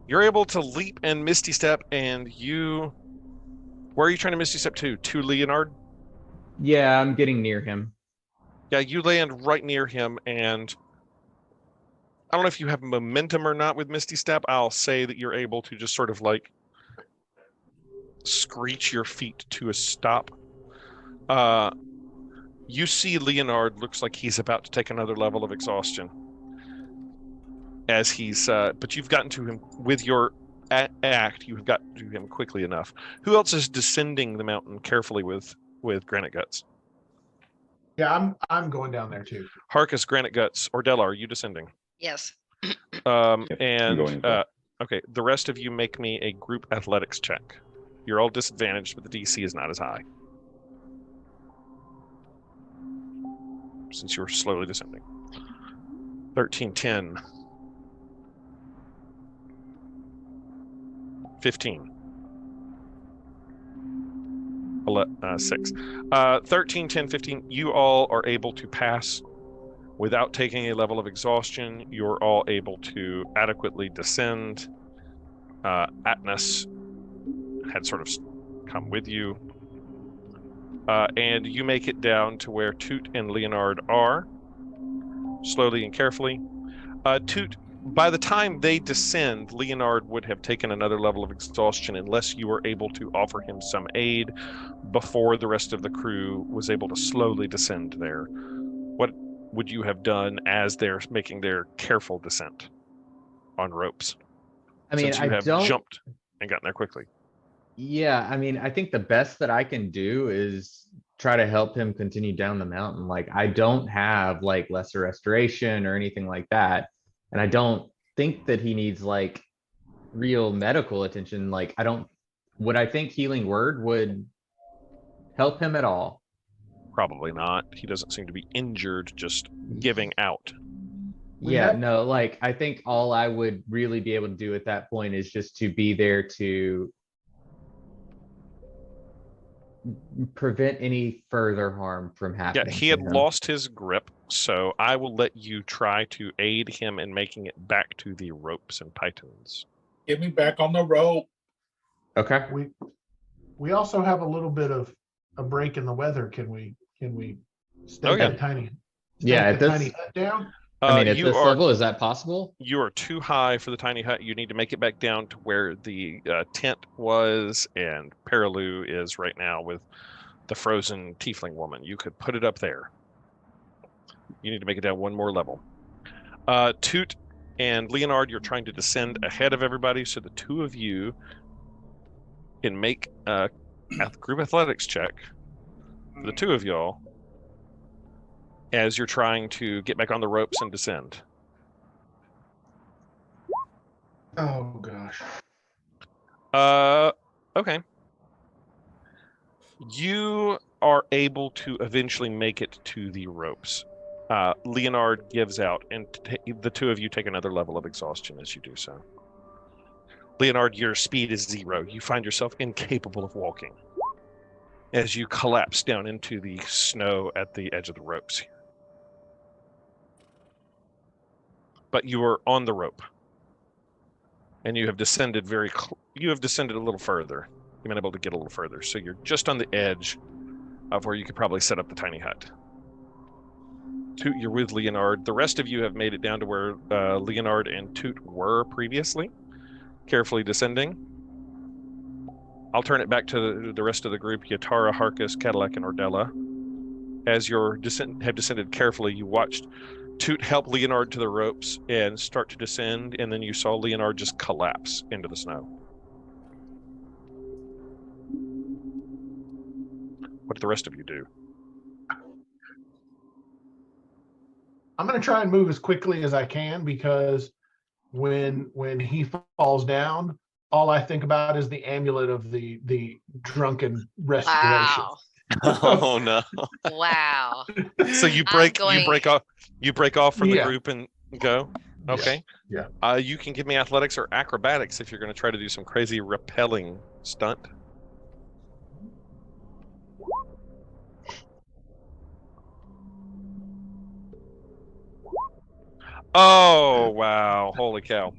you're able to leap and Misty Step, and you. Where are you trying to Misty Step to? To Leonard?
Yeah, I'm getting near him.
Yeah, you land right near him, and I don't know if you have momentum or not with Misty Step. I'll say that you're able to just sort of like screech your feet to a stop. You see Leonard looks like he's about to take another level of exhaustion. As he's, but you've gotten to him with your act. You've got to him quickly enough. Who else is descending the mountain carefully with Granite Guts?
Yeah, I'm going down there too.
Harkus, Granite Guts, Ordella, are you descending?
Yes.
Yep, I'm going
And
as well.
okay, the rest of you make me a group athletics check. You're all disadvantaged, but the DC is not as high. Since you're slowly descending. 13, 10. 15. 6. 13, 10, 15. You all are able to pass without taking a level of exhaustion. You're all able to adequately descend. Atnas had sort of come with you. And you make it down to where Toot and Leonard are, slowly and carefully. Toot, by the time they descend, Leonard would have taken another level of exhaustion unless you were able to offer him some aid before the rest of the crew was able to slowly descend there. What would you have done as they're making their careful descent on ropes?
I mean,
Since you
I
have
don't.
jumped and gotten there quickly.
Yeah, I mean, I think the best that I can do is try to help him continue down the mountain. Like, I don't have like lesser restoration or anything like that. And I don't think that he needs like real medical attention. Like, would I think healing word would help him at all?
Probably not. He doesn't seem to be injured, just giving out.
Yeah, no, like, I think all I would really be able to do at that point is just to be there to prevent any further harm from happening.
Yeah, he
to
had
him.
lost his grip, so I will let you try to aid him in making it back to the ropes and pythons.
Get me back on the rope.
Okay.
We also have a little bit of a break in the weather. Can we stay
Oh, yeah.
the tiny
Yeah, at
the
this,
tiny hut down?
I mean, at
you
this
are
level, is that possible?
you are too high for the tiny hut. You need to make it back down to where the tent was, and Perilou is right now with the frozen tiefling woman. You could put it up there. You need to make it down one more level. Toot and Leonard, you're trying to descend ahead of everybody, so the two of you can make a group athletics check. The two of y'all, as you're trying to get back on the ropes and descend.
Oh gosh.
Okay. You are able to eventually make it to the ropes. Leonard gives out, and the two of you take another level of exhaustion as you do so. Leonard, your speed is 0. You find yourself incapable of walking as you collapse down into the snow at the edge of the ropes. But you are on the rope, and you have descended you have descended a little further. You've been able to get a little further, so you're just on the edge of where you could probably set up the tiny hut. Toot, you're with Leonard. The rest of you have made it down to where Leonard and Toot were previously, carefully descending. I'll turn it back to the rest of the group, Yatara, Harkus, Cadillac, and Ordella. As you have descended carefully, you watched Toot help Leonard to the ropes and start to descend, and then you saw Leonard just collapse into the snow. What did the rest of you do?
I'm going to try and move as quickly as I can, because when he falls down, all I think about is the amulet of the drunken restoration.
Wow.
Oh no.
Wow.
So you
I'm
break
going-
you break off from the
Yeah.
group and go. Okay.
Yeah.
You can give me athletics or acrobatics if you're going to try to do some crazy rappelling stunt. Oh, wow. Holy cow.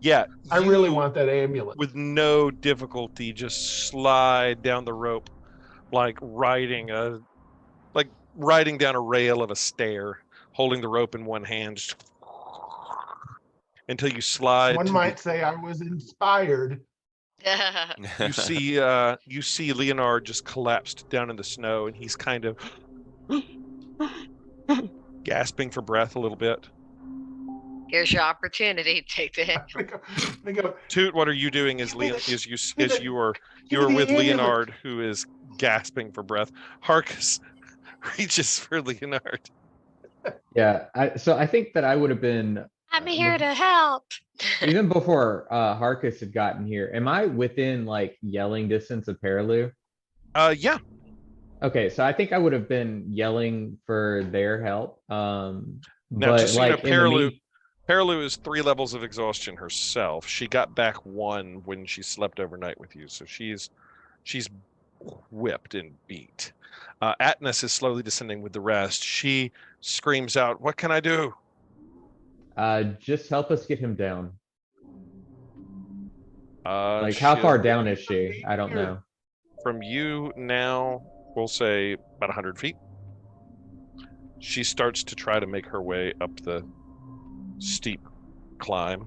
Yeah.
I really
you,
want that amulet.
with no difficulty, just slide down the rope like riding down a rail of a stair, holding the rope in one hand just until you slide
One
to
might say I was inspired.
you see Leonard just collapsed down in the snow, and he's kind of gasping for breath a little bit.
Here's your opportunity. Take the hit.
They go,
Toot, what are you doing as you are with Leonard, who is gasping for breath? Harkus reaches for Leonard.
Yeah, so I think that I would have been
I'm here to help.
even before Harkus had gotten here. Am I within like yelling distance of Perilu?
Yeah.
Okay, so I think I would have been yelling for their help.
Now,
But
just so you know,
like in the
Perilu is 3 levels of exhaustion herself. She got back 1 when she slept overnight with you, so she's whipped and beat. Atnas is slowly descending with the rest. She screams out, "What can I do?"
just help us get him down. Like
Like
how far down is she? I don't know.
from you now? We'll say about 100 feet. She starts to try to make her way up the steep climb.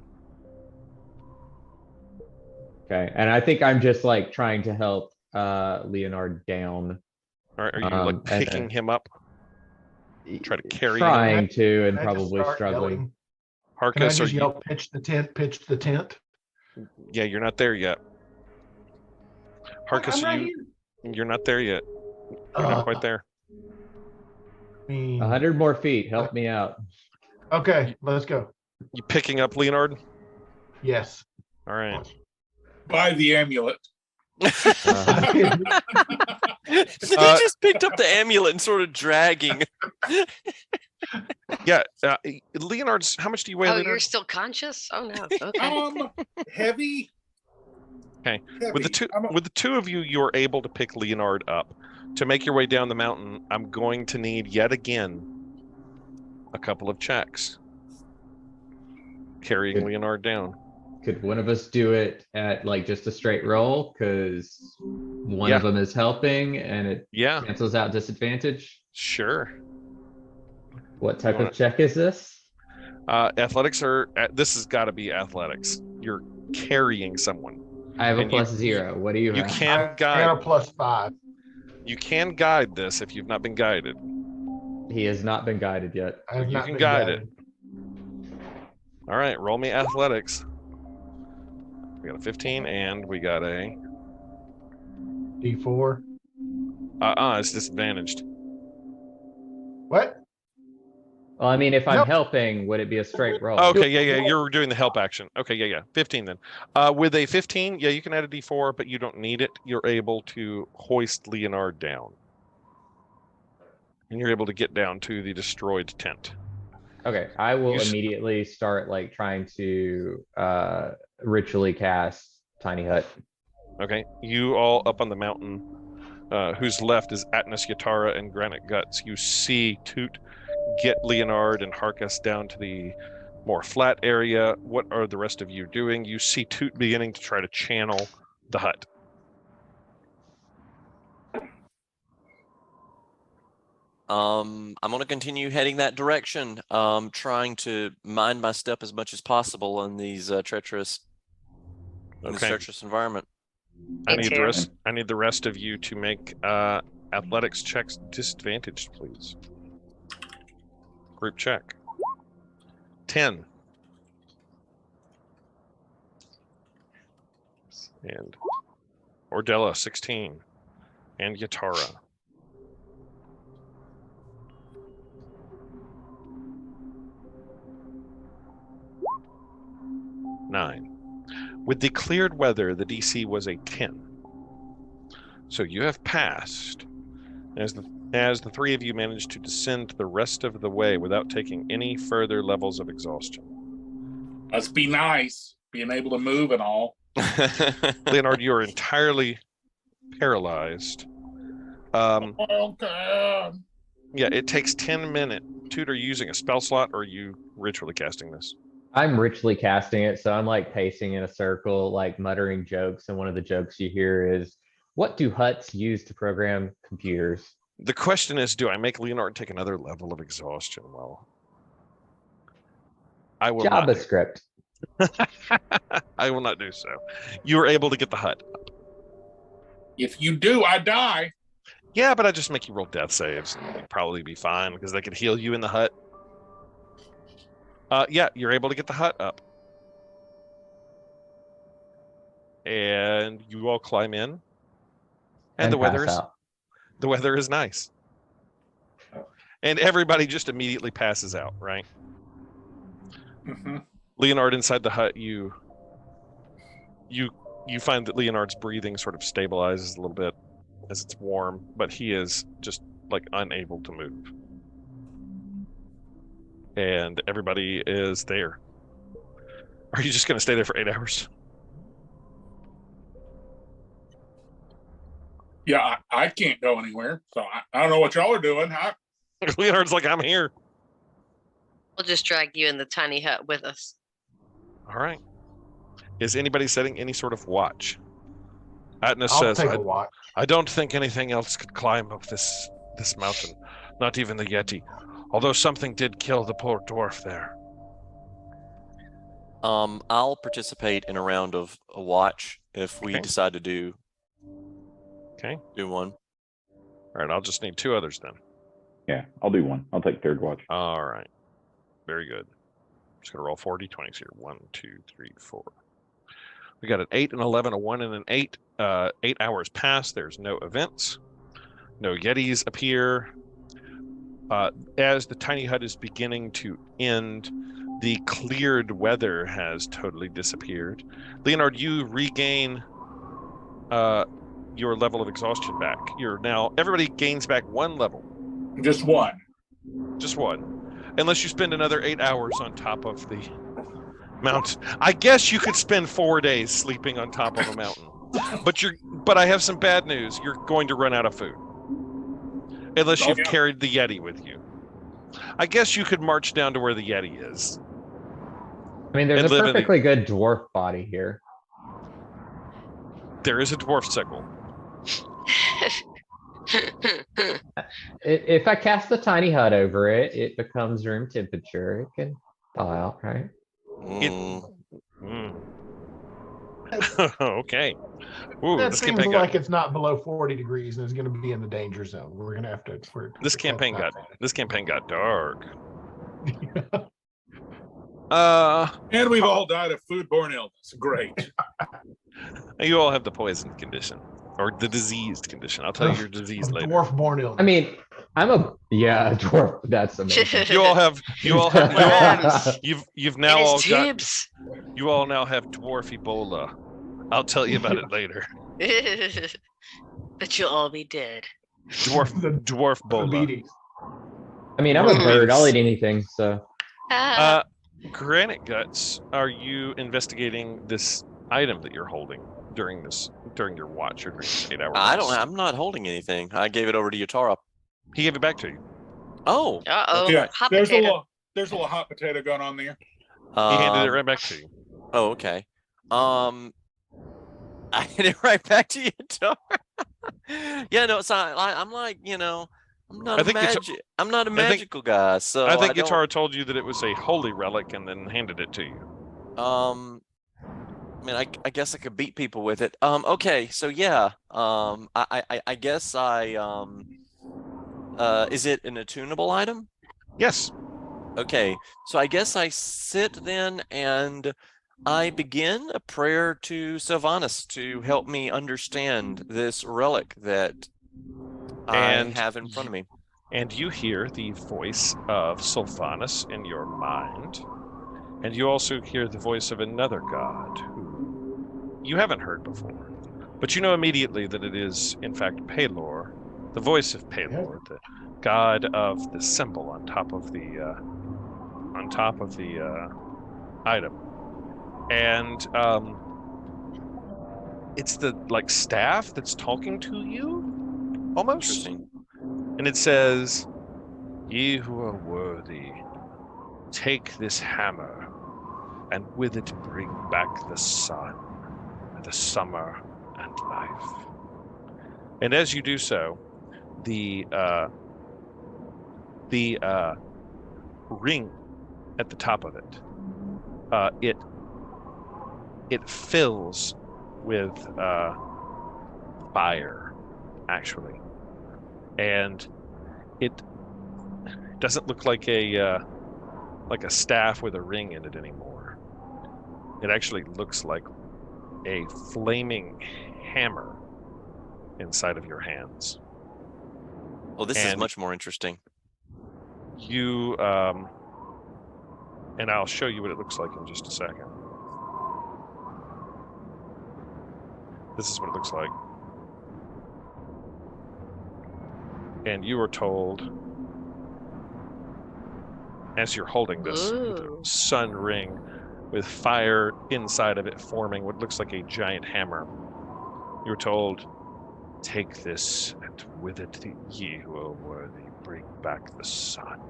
Okay, and I think I'm just like trying to help Leonard down.
Are you like
and then-
picking him up? Try to carry him?
Trying to and
Can I just
probably
start
struggling.
yelling? Can I
Harkus, are
just
you?
yell, pitch the tent, pitch the tent?
Yeah, you're not there yet. Harkus,
I'm right here.
you're not there yet. You're not quite there.
I mean,
100 more feet, help me out.
okay, let's go.
You picking up Leonard?
Yes.
All right.
Buy the amulet.
Uh,
He just picked up the amulet and sort of dragging.
Yeah, Leonard's. How much do you weigh,
Oh,
Leonard?
you're still conscious? Oh no. Okay.
Heavy.
Okay.
Heavy.
With the two of you, you're able to pick Leonard up. To make your way down the mountain, I'm going to need yet again a couple of checks. Carrying
Good.
Leonard down.
Could one of us do it at like just a straight roll? Because one
Yeah.
of them is helping and it
Yeah,
cancels out disadvantage.
sure.
What type
Wanna-
of check is this?
Athletics are. This has got to be athletics. You're carrying someone.
I have a
And you-
+0. What do you
You
have?
can
I got a
guide.
+5.
You can guide this if you've not been guided.
He has not been guided yet.
I have
You
not
can
been
guide
guided.
All right, roll me athletics. We got a 15 and we got a.
D4.
It's disadvantaged.
What?
Well, I mean, if I'm
Nope.
helping, would it be a straight roll?
Okay, yeah. You're doing the help action. Okay, yeah. 15 then. With a 15, yeah, you can add a D4, but you don't need it. You're able to hoist Leonard down. And you're able to get down to the destroyed tent.
Okay, I will
You s-
immediately start like trying to ritually cast Tiny Hut.
Okay, you all up on the mountain. Who's left is Atnas, Yatara, and Granite Guts. You see Toot get Leonard and Harkus down to the more flat area. What are the rest of you doing? You see Toot beginning to try to channel the hut.
I'm gonna continue heading that direction. Trying to mind my step as much as possible in these treacherous, in this
Okay.
treacherous environment.
I
Me
need the
too.
rest. I need the rest of you to make athletics checks disadvantaged, please. Group check. 10. And Ordella 16. And Yatara. Nine. With the cleared weather, the DC was a 10. So you have passed as the three of you managed to descend the rest of the way without taking any further levels of exhaustion.
Must be nice being able to move and all.
Leonard, you are entirely paralyzed.
Okay.
Yeah, it takes 10 minutes. Tutor, using a spell slot, or are you ritually casting this?
I'm ritually casting it, so I'm like pacing in a circle, like muttering jokes. And one of the jokes you hear is, "What do huts use to program computers?"
The question is, do I make Leonard take another level of exhaustion? Well, I will not.
JavaScript.
I will not do so. You were able to get the hut.
If you do, I die.
Yeah, but I just make you roll death saves. And you'd probably be fine because they could heal you in the hut. Yeah, you're able to get the hut up. And you all climb in. And the weather is nice. And everybody just immediately passes out, right?
Mm-hmm.
Leonard, inside the hut, you find that Leonard's breathing sort of stabilizes a little bit as it's warm, but he is just like unable to move. And everybody is there. Are you just going to stay there for 8 hours?
Yeah, I can't go anywhere, so I don't know what y'all are doing.
Leonard's like, I'm here.
We'll just drag you in the tiny hut with us.
All right. Is anybody setting any sort of watch? Atnas
I'll
says,
take a watch.
I don't think anything else could climb up this mountain, not even the Yeti. Although something did kill the poor dwarf there.
I'll participate in a round of a watch if we
Okay.
decide to do one.
All right, I'll just need 2 others then.
Yeah, I'll do one. I'll take third watch.
All right. Very good. I'm just going to roll 4 d20s here. 1, 2, 3, 4. We got an 8, an 11, a 1, and an 8. 8 hours pass. There's no events. No Yetis appear. As the tiny hut is beginning to end, the cleared weather has totally disappeared. Leonard, you regain your level of exhaustion back. Everybody gains back 1 level.
Just one.
Just 1. Unless you spend another 8 hours on top of the mountain. I guess you could spend 4 days sleeping on top of a mountain. But I have some bad news. You're going to run out of food. Unless you've carried the Yeti with you. I guess you could march down to where the Yeti is.
I mean, there's
And
a
live in the-
perfectly good dwarf body here.
There is a dwarf sickle.
If I cast the tiny hut over it, it becomes room temperature. It can thaw out, right?
Okay. Ooh,
That
this
seems
campaign
like
got
it's not below 40 degrees and is going to be in the danger zone. We're going to have to.
this campaign got dark.
And we've all died of foodborne illness. Great.
You all have the poisoned condition or the diseased condition. I'll tell you your disease later.
Dwarf-born illness.
I mean, a dwarf. That's amazing.
You all have
Worms.
you've now
And
all
his
got
tubes.
you all now have dwarf Ebola. I'll tell you about it later.
But you'll all be dead.
Dwarf Bola.
Diabetes.
I mean, I'm a bird. I'll eat anything. So
Granite Guts, are you investigating this item that you're holding during your watch or during this 8 hours?
I'm not holding anything. I gave it over to Yatara.
He gave it back to you.
Oh.
Uh-oh.
Yeah,
Hot
there's
potato.
a little hot potato going on there.
He handed it right back to you.
Oh, okay. I handed it right back to Yatara. Yeah, no, so I'm like, I'm not a magical guy, so
I think Yatara told you that it was a holy relic and then handed it to you.
I mean, I guess I could beat people with it. Okay, so yeah. I guess is it an attunable item?
Yes.
Okay, so I guess I sit then and I begin a prayer to Sylvanas to help me understand this relic that I have in front of me.
And you hear the voice of Sylvanas in your mind. And you also hear the voice of another god who you haven't heard before. But you know immediately that it is, in fact, Pelor, the voice of Pelor, the god of the symbol on top of the item. and it's the like staff that's talking to you, almost.
Interesting.
And it says, "Ye who are worthy, take this hammer, and with it bring back the sun, and the summer, and life." And as you do so, the ring at the top of it, it fills with fire, actually, and it doesn't look like a staff with a ring in it anymore. It actually looks like a flaming hammer inside of your hands.
Oh, this is
And
much more interesting.
You and I'll show you what it looks like in just a second. This is what it looks like. And you are told, as you're holding this
Ooh.
sun ring with fire inside of it forming what looks like a giant hammer, you're told, "Take this, and with it ye who are worthy, bring back the sun."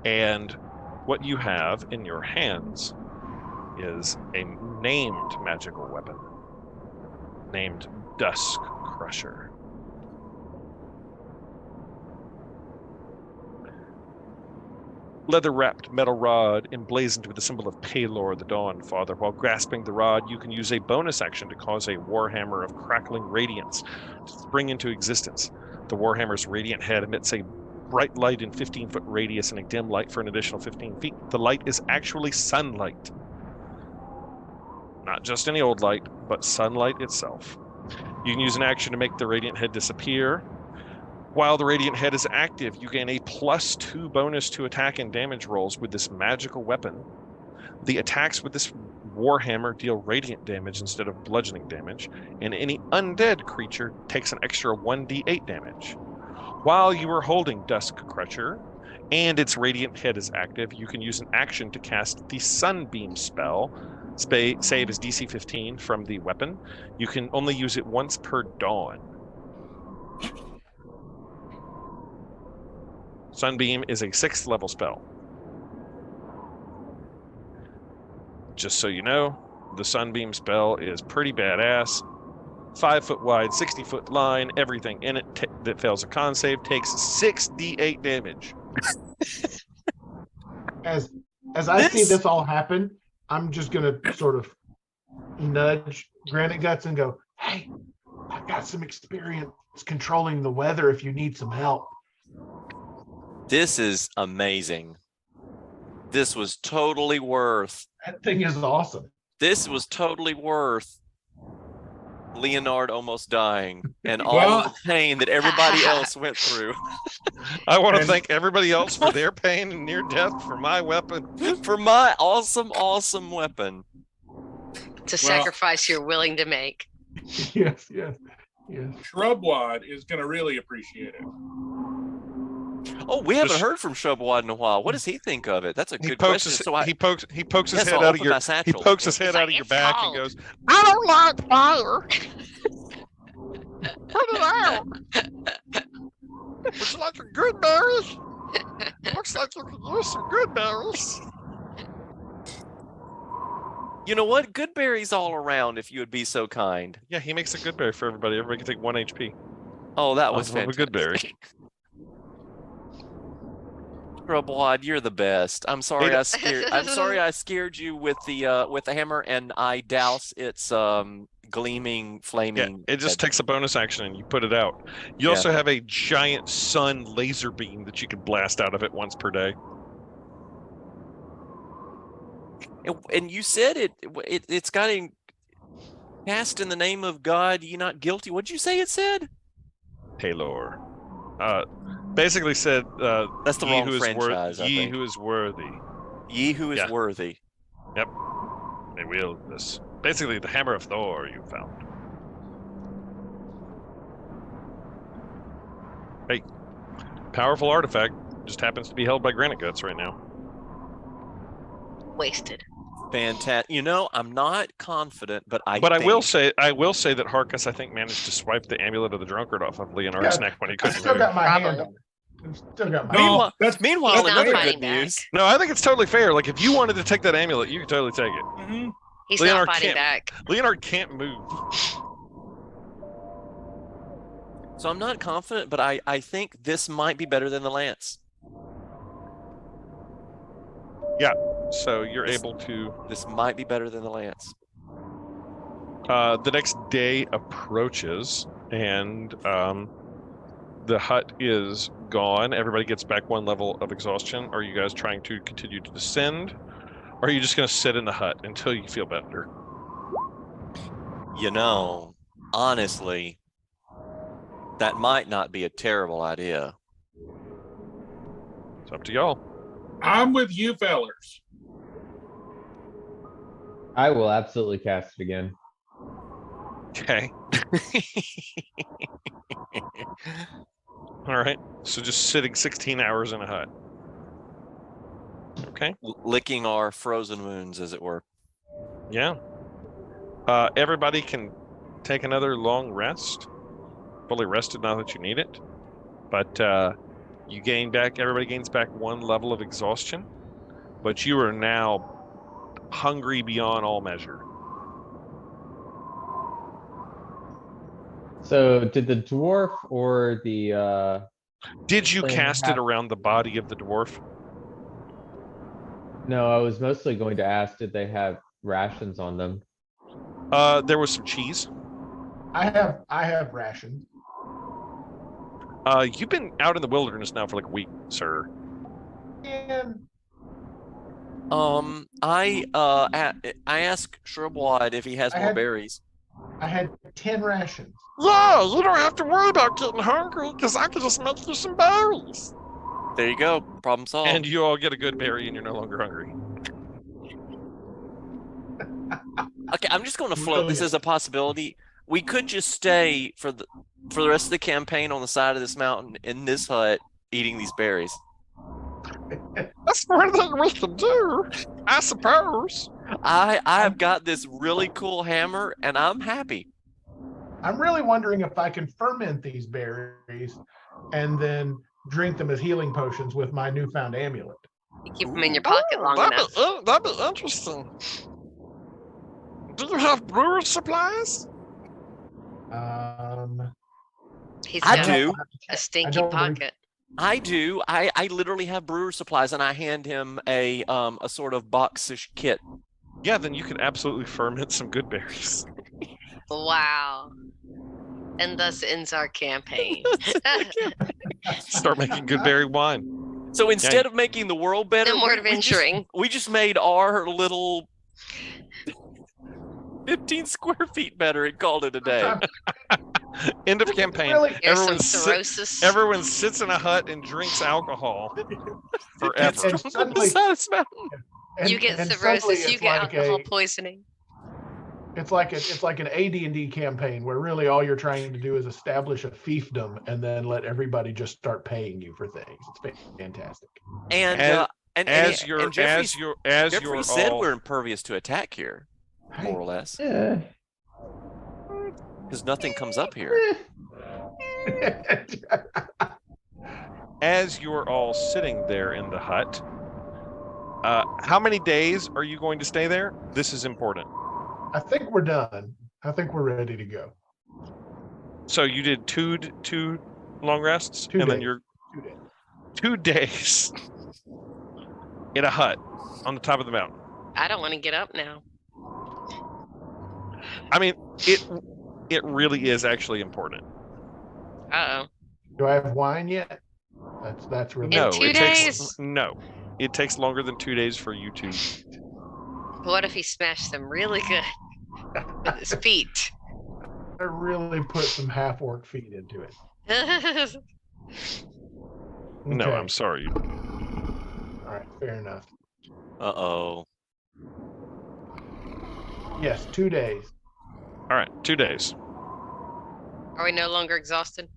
And what you have in your hands is a named magical weapon named Dusk Crusher. Leather-wrapped metal rod emblazoned with the symbol of Palor, the Dawn Father. While grasping the rod, you can use a bonus action to cause a warhammer of crackling radiance to spring into existence. The warhammer's radiant head emits a bright light in 15-foot radius and a dim light for an additional 15 feet. The light is actually sunlight. Not just any old light, but sunlight itself. You can use an action to make the radiant head disappear. While the radiant head is active, you gain a +2 bonus to attack and damage rolls with this magical weapon. The attacks with this warhammer deal radiant damage instead of bludgeoning damage, and any undead creature takes an extra 1d8 damage. While you are holding Dusk Crusher and its radiant head is active, you can use an action to cast the Sunbeam spell. Save is DC 15 from the weapon. You can only use it once per dawn. Sunbeam is a 6th level spell. Just so you know, the Sunbeam spell is pretty badass. 5 foot wide, 60 foot line, everything in it that fails a con save takes 6d8 damage.
As I see this all happen, I'm just gonna sort of nudge Granite Guts and go, "Hey, I've got some experience controlling the weather if you need some help."
This is amazing. This was totally worth.
That thing is awesome.
This was totally worth Leonard almost dying and all
Well-
of the pain that everybody else went through.
I want to
And-
thank everybody else for their pain and near death for my weapon.
For my awesome, awesome weapon.
It's a sacrifice you're willing to make.
Yes.
Shrubwad is going to really appreciate it.
Oh, we haven't
Just-
heard from Shubwad in a while. What does he think of it? That's a
He
good
pokes
question.
his,
So I,
he pokes his
Yes,
head
I'll
out of
open
your
my satchel.
he pokes his head
It's
out
like,
of your
"It's
back
cold."
and goes, "I don't like fire. Put it out. Would you like some good berries? Looks like you could use some good berries."
you know what? Good berries all around if you would be so kind.
Yeah, he makes a good berry for everybody. Everybody can take 1 HP.
Oh, that was
Of a
fantastic.
good berry.
Shrubwad, you're the best. I'm sorry I scared you with the hammer and I douse its gleaming
Yeah,
flaming.
it just takes a bonus action and you put it out. You
Yeah.
also have a giant sun laser beam that you can blast out of it once per day.
And you said it's got a cast in the name of God, ye not guilty. What'd you say it said?
Taylor. Basically said,
That's the
ye
wrong
who is
franchise, I
ye
think.
who is worthy.
Ye who is
Yeah.
worthy.
They wield this. Basically, the hammer of Thor you found. Hey, powerful artifact. Just happens to be held by Granite Guts right now.
wasted.
Fantastic. You know, I'm not confident, but I
will
think-
say that Harkus, I think, managed to swipe the amulet of the drunkard off of Leonard's
Yeah,
neck when he
I
couldn't
still
move.
got my hand
Probably.
on it. I've still got my
No,
hand.
Meanwhile,
that's-
meanwhile,
He's not
another
fighting
good
back.
news.
No, I think it's totally fair. Like, if you wanted to take that amulet, you could totally take it.
Mhm.
He's
Leonard
not fighting
can't-
back.
Leonard can't move.
So I'm not confident, but I think this might be better than the lance.
So you're able to.
This might be better than the lance.
The next day approaches, and the hut is gone. Everybody gets back 1 level of exhaustion. Are you guys trying to continue to descend? Or are you just going to sit in the hut until you feel better?
You know, honestly, that might not be a terrible idea.
It's up to y'all.
I'm with you, fellers.
I will absolutely cast it again.
Okay. All right. So just sitting 16 hours in a hut. Okay.
Licking our frozen wounds, as it were.
Yeah. Everybody can take another long rest. Fully rested now that you need it. But you gain back, everybody gains back 1 level of exhaustion. But you are now hungry beyond all measure.
So did the dwarf or the
Did you
Flame
cast it
have-
around the body of the dwarf?
no, I was mostly going to ask, did they have rations on them?
There was some cheese.
I have rations.
You've been out in the wilderness now for like a week, sir.
And
I asked Shrubwad if he has
I
more
had-
berries.
I had 10 rations.
Yeah, you don't have to worry about getting hungry because I can just make you some berries.
There you go. Problem solved.
And you all get a good berry and you're no longer hungry.
Okay, I'm just going to float this as a possibility. We could just stay for the rest of the campaign on the side of this mountain in this hut, eating these berries.
That's one thing we can do, I suppose.
I have got this really cool hammer, and I'm happy.
I'm really wondering if I can ferment these berries and then drink them as healing potions with my newfound amulet.
You keep them in your pocket long enough.
That'd be interesting. Do you have brewer supplies?
He's
I
got
do.
a stinky
don't believe-
pocket.
I do. I literally have brewer supplies, and I hand him a sort of boxish kit.
Yeah, then you could absolutely ferment some good berries.
Wow. And thus ends our campaign.
Start making good berry wine.
So instead of making the world better,
No more
we just-
adventuring.
We just made our little 15 square feet better and called it a day.
End of campaign.
Really?
Here's some
Everyone,
cirrhosis.
everyone sits in a hut and drinks alcohol forever.
And suddenly,
You
and-
get
and suddenly
cirrhosis, you
it's
get
like
alcohol
a-
poisoning.
It's like an AD&D campaign where really all you're trying to do is establish a fiefdom and then let everybody just start paying you for things. It's fantastic.
And
As
Jeffrey
you're
said
all
we're impervious to attack here, more or less,
Yeah.
because nothing comes up here.
as you're all sitting there in the hut, how many days are you going to stay there? This is important.
I think we're done. I think we're ready to go.
So you did two long rests,
2
and then
days.
you're
2 days.
2 days in a hut on the top of the mountain.
I don't want to get up now.
I mean, it really is actually important.
Uh-oh.
Do I have wine yet? That's really
No,
2
it
days?
takes it takes longer than 2 days for you to.
What if he smashed them really good with his feet?
I really put some half-orc feet into it.
No,
Okay.
I'm sorry.
All right, fair enough.
Uh-oh.
Yes, 2 days.
All right, 2 days.
Are we no longer exhausted?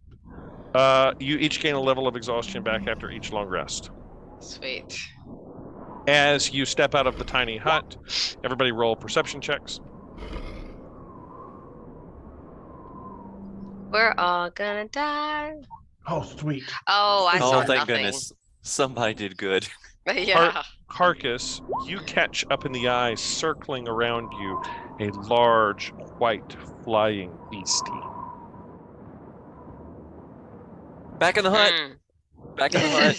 You each gain a level of exhaustion back after each long rest.
Sweet.
As you step out of the tiny hut, everybody roll perception checks.
We're all gonna die.
Oh, sweet.
Oh, I saw
Oh, thank
nothing.
goodness. Somebody did good.
Yeah.
Carcass, you catch up in the eye, circling around you, a large white flying beastie.
Back in the hut.
Mm.
Back in the hut.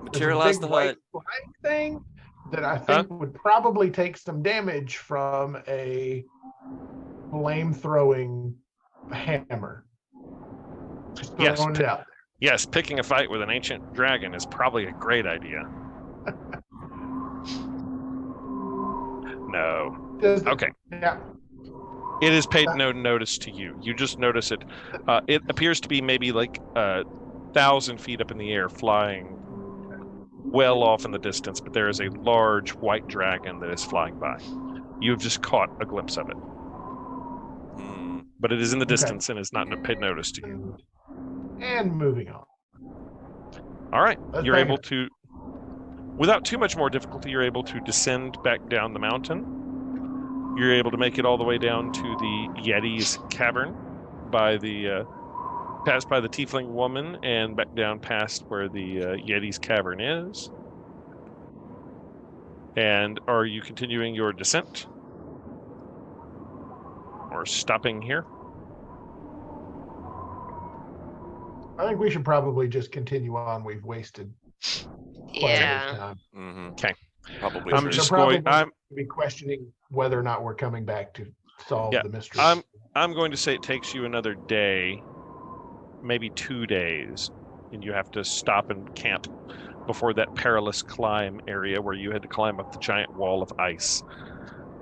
Materialize the hut.
Flying thing that I think would probably take some damage from a flame-throwing hammer. Just
Yes,
throwing it out
Yes, picking a fight with an ancient dragon is probably a great idea. No.
there.
Okay.
Yeah.
It is paid no notice to you. You just notice it. It appears to be maybe like 1,000 feet up in the air, flying well off in the distance, but there is a large white dragon that is flying by. You have just caught a glimpse of it. But it is in the distance and is not paid notice to you.
And moving on.
All right.
Let's
You're
bang
able
it.
to, without too much more difficulty, you're able to descend back down the mountain. You're able to make it all the way down to the Yeti's cavern by the past by the tiefling woman and back down past where the Yeti's cavern is. And are you continuing your descent? Or stopping here?
I think we should probably just continue on. We've wasted quite a bit of time.
Okay. Probably.
I'm
true.
just
probably
going. I'm
be questioning whether or not we're coming back to solve
Yeah,
the mystery.
I'm going to say it takes you another day, maybe 2 days, and you have to stop and camp before that perilous climb area where you had to climb up the giant wall of ice.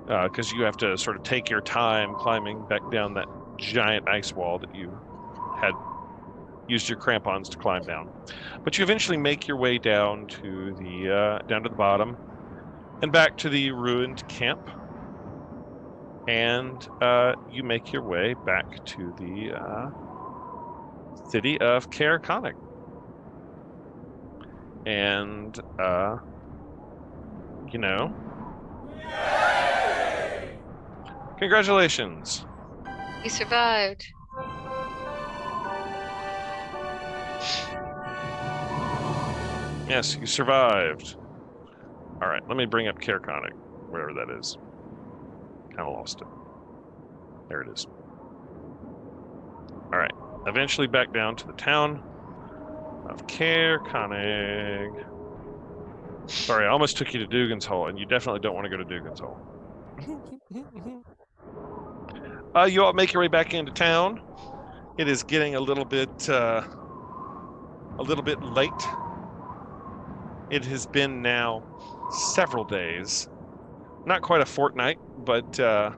Because you have to sort of take your time climbing back down that giant ice wall that you had used your crampons to climb down. But you eventually make your way down to the bottom and back to the ruined camp. And you make your way back to the city of Karakonic. And, you know, congratulations.
You survived.
Yes, you survived. All right, let me bring up Karakonic, wherever that is. Kind of lost it. There it is. All right, eventually back down to the town of Karakonic. Sorry, I almost took you to Dugan's Hole, and you definitely don't want to go to Dugan's Hole. You all make your way back into town. It is getting a little bit late. It has been now several days, not quite a fortnight, but you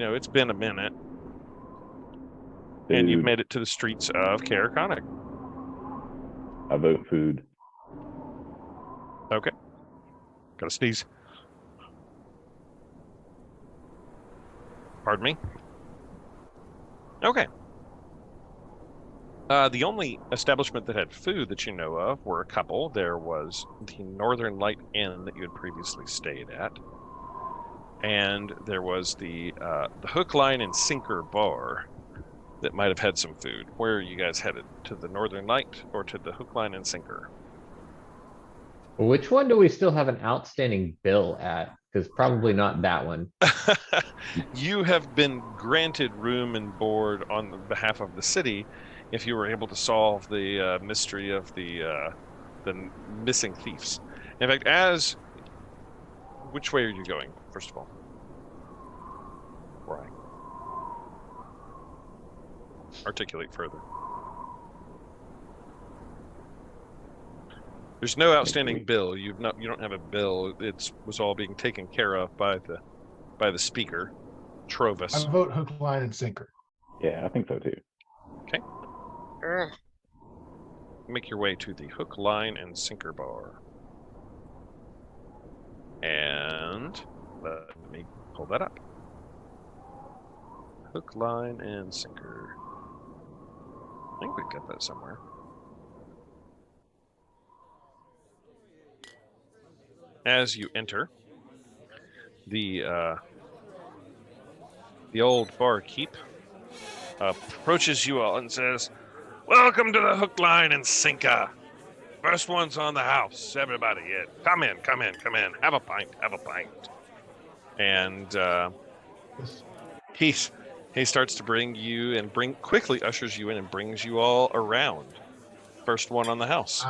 know, it's been a minute. And you've
Food.
made it to the streets of Karakonic.
I vote food.
Okay. Gotta sneeze. Pardon me. Okay. The only establishment that had food that you know of were a couple. There was the Northern Light Inn that you had previously stayed at. And there was the Hook, Line, and Sinker bar that might have had some food. Where are you guys headed? To the Northern Light or to the Hook, Line, and Sinker?
Which one do we still have an outstanding bill at? Because probably not that one.
You have been granted room and board on behalf of the city if you were able to solve the mystery of the missing thieves. In fact, which way are you going, first of all? Right. Articulate further. There's no outstanding bill. You don't have a bill. It was all being taken care of by the speaker, Trovis.
I vote hook, line, and sinker.
Yeah, I think so too.
Okay. Make your way to the Hook, Line, and Sinker bar. And let me pull that up. Hook, Line, and Sinker. I think we've got that somewhere. As you enter, the old barkeep approaches you all and says, "Welcome to the hook, line, and sinker. First one's on the house. Everybody, come in. Have a pint. And he starts to bring you and quickly ushers you in and brings you all around. First one on the house.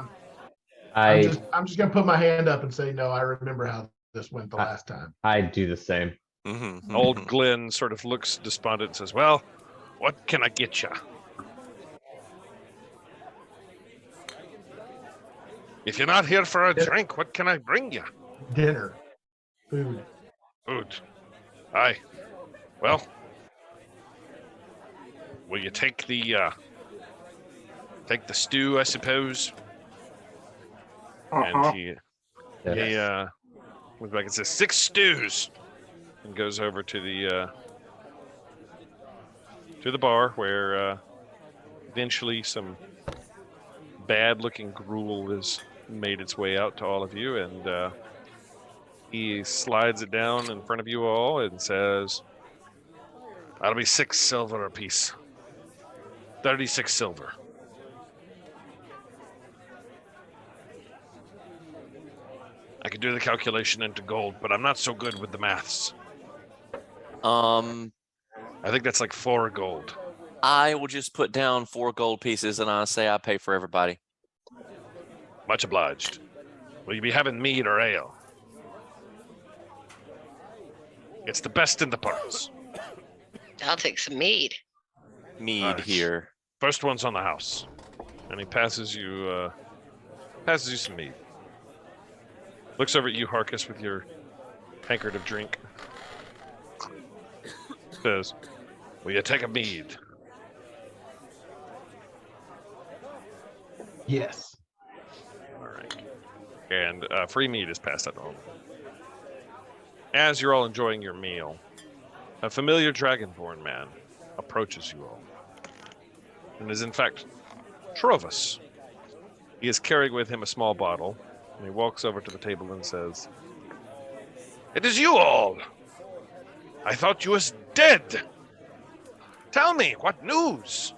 I'm just gonna put my hand up and say, no, I remember how this went the last time.
I do the same.
Old Glenn sort of looks despondent and says, "Well, what can I get you? If you're not here for a drink, what can I bring you?"
Dinner. Food.
Food. Aye. Well, will you take the stew, I suppose? And he goes back and says, 6 stews, and goes over to the bar where eventually some bad-looking gruel has made its way out to all of you, and he slides it down in front of you all and says, "That'll be 6 silver apiece. 36 silver." I could do the calculation into gold, but I'm not so good with the maths. I think that's like 4 gold.
I will just put down 4 gold pieces and I'll say I pay for everybody.
Much obliged. Will you be having mead or ale? It's the best in the parts.
I'll take some mead.
Mead here.
First one's on the house. And he passes you some mead. Looks over at you, Harkus, with your tankard of drink. Says, "Will you take a mead?"
Yes.
All right. And free mead is passed out on. As you're all enjoying your meal, a familiar dragonborn man approaches you all. And is in fact Trovus. He is carrying with him a small bottle, and he walks over to the table and says, "It is you all! I thought you was dead! Tell me, what news?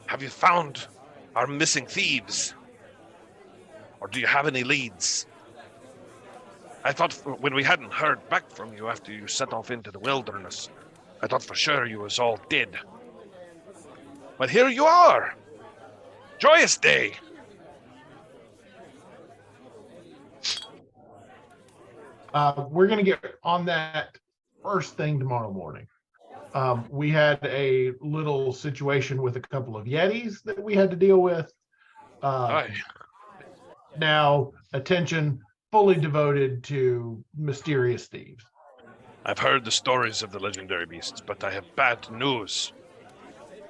Have you found our missing thieves? Or do you have any leads? I thought when we hadn't heard back from you after you set off into the wilderness, I thought for sure you was all dead. But here you are! Joyous day!"
We're going to get on that first thing tomorrow morning. We had a little situation with a couple of Yetis that we had to deal with. Now, attention fully devoted to mysterious thieves.
I've heard the stories of the legendary beasts, but I have bad news.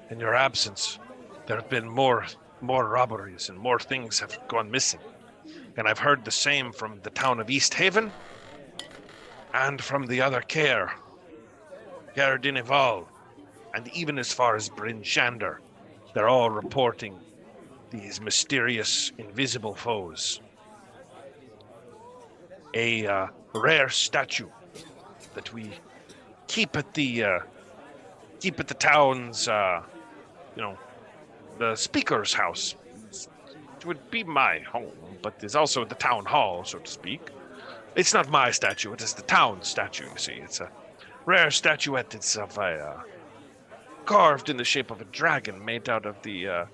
In your absence, there have been more robberies and more things have gone missing. And I've heard the same from the town of East Haven and from the other Care Dinival, and even as far as Bryn Shander. They're all reporting these mysterious, invisible foes. A rare statue that we keep at the town's, the speaker's house. It would be my home, but there's also the town hall, so to speak. It's not my statue, it is the town statue, you see. It's a rare statuette. It's of carved in the shape of a dragon made out of the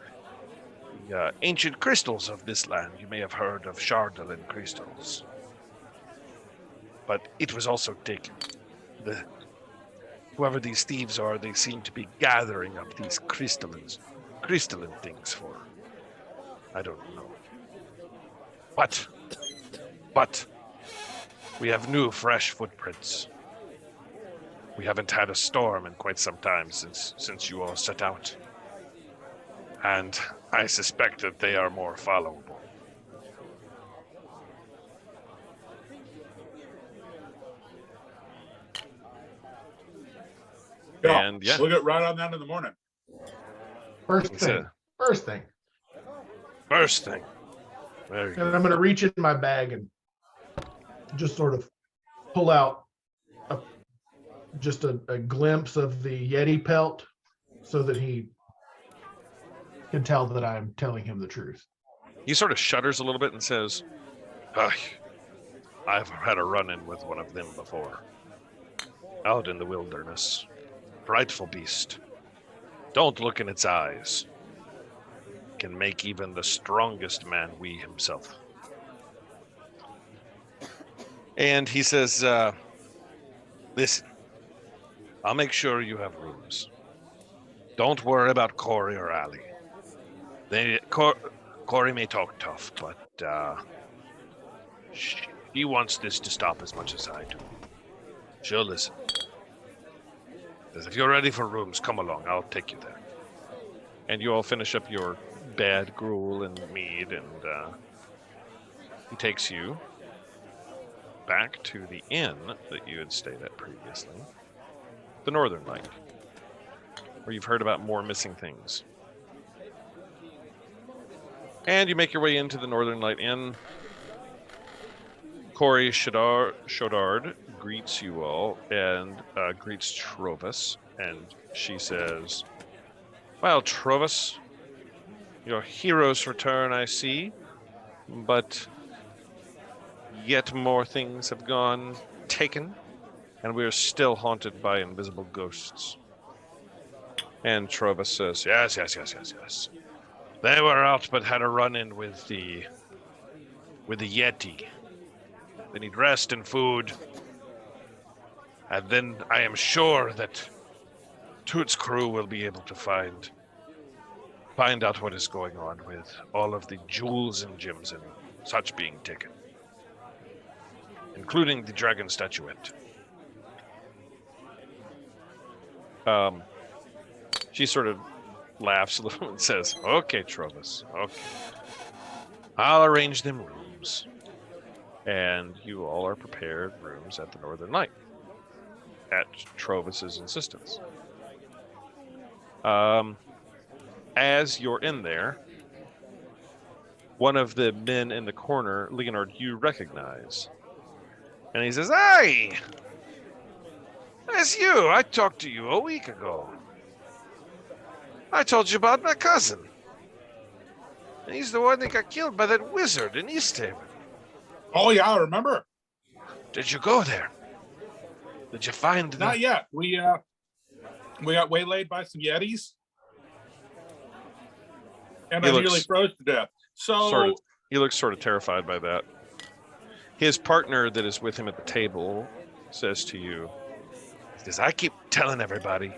ancient crystals of this land. You may have heard of Chardalin crystals. But it was also taken. Whoever these thieves are, they seem to be gathering up these crystalline things for, I don't know. But we have new, fresh footprints. We haven't had a storm in quite some time since you all set out. And I suspect that they are more followable.
Yeah,
And yeah.
we'll get right on that in the morning.
First
He
thing.
said,
First thing.
first thing. Very
And
good.
I'm gonna reach in my bag and just sort of pull out just a glimpse of the Yeti pelt so that he can tell that I'm telling him the truth.
He sort of shudders a little bit and says, I've had a run-in with one of them before. Out in the wilderness. Frightful beast. Don't look in its eyes. Can make even the strongest man wee himself. And he says, listen, I'll make sure you have rooms. Don't worry about Corey or Allie. Corey may talk tough, but she wants this to stop as much as I do. She'll listen. Says, if you're ready for rooms, come along. I'll take you there. And you all finish up your bad gruel and mead, and he takes you back to the inn that you had stayed at previously, the Northern Light, where you've heard about more missing things. And you make your way into the Northern Light Inn. Corey Shodard greets you all and greets Trovis, and she says, well, Trovis, your heroes return, I see, but yet more things have gone taken, and we are still haunted by invisible ghosts. And Trovis says, yes. They were out but had a run-in with the Yeti. They need rest and food. And then I am sure that Toot's crew will be able to find out what is going on with all of the jewels and gems and such being taken, including the dragon statuette. She sort of laughs a little and says, okay, Trovis, okay. I'll arrange them rooms. And you all are prepared rooms at the Northern Light at Trovis's insistence. As you're in there, one of the men in the corner, Leonard, you recognize. And he says, hey! That's you! I talked to you a week ago. I told you about my cousin. And he's the one that got killed by that wizard in Easthaven.
Oh, yeah, I remember.
Did you go there? Did you find
Not yet. We got waylaid by some Yetis. And I nearly froze to death. So
he looks sort of terrified by that. His partner that is with him at the table says to you, says, I keep telling everybody,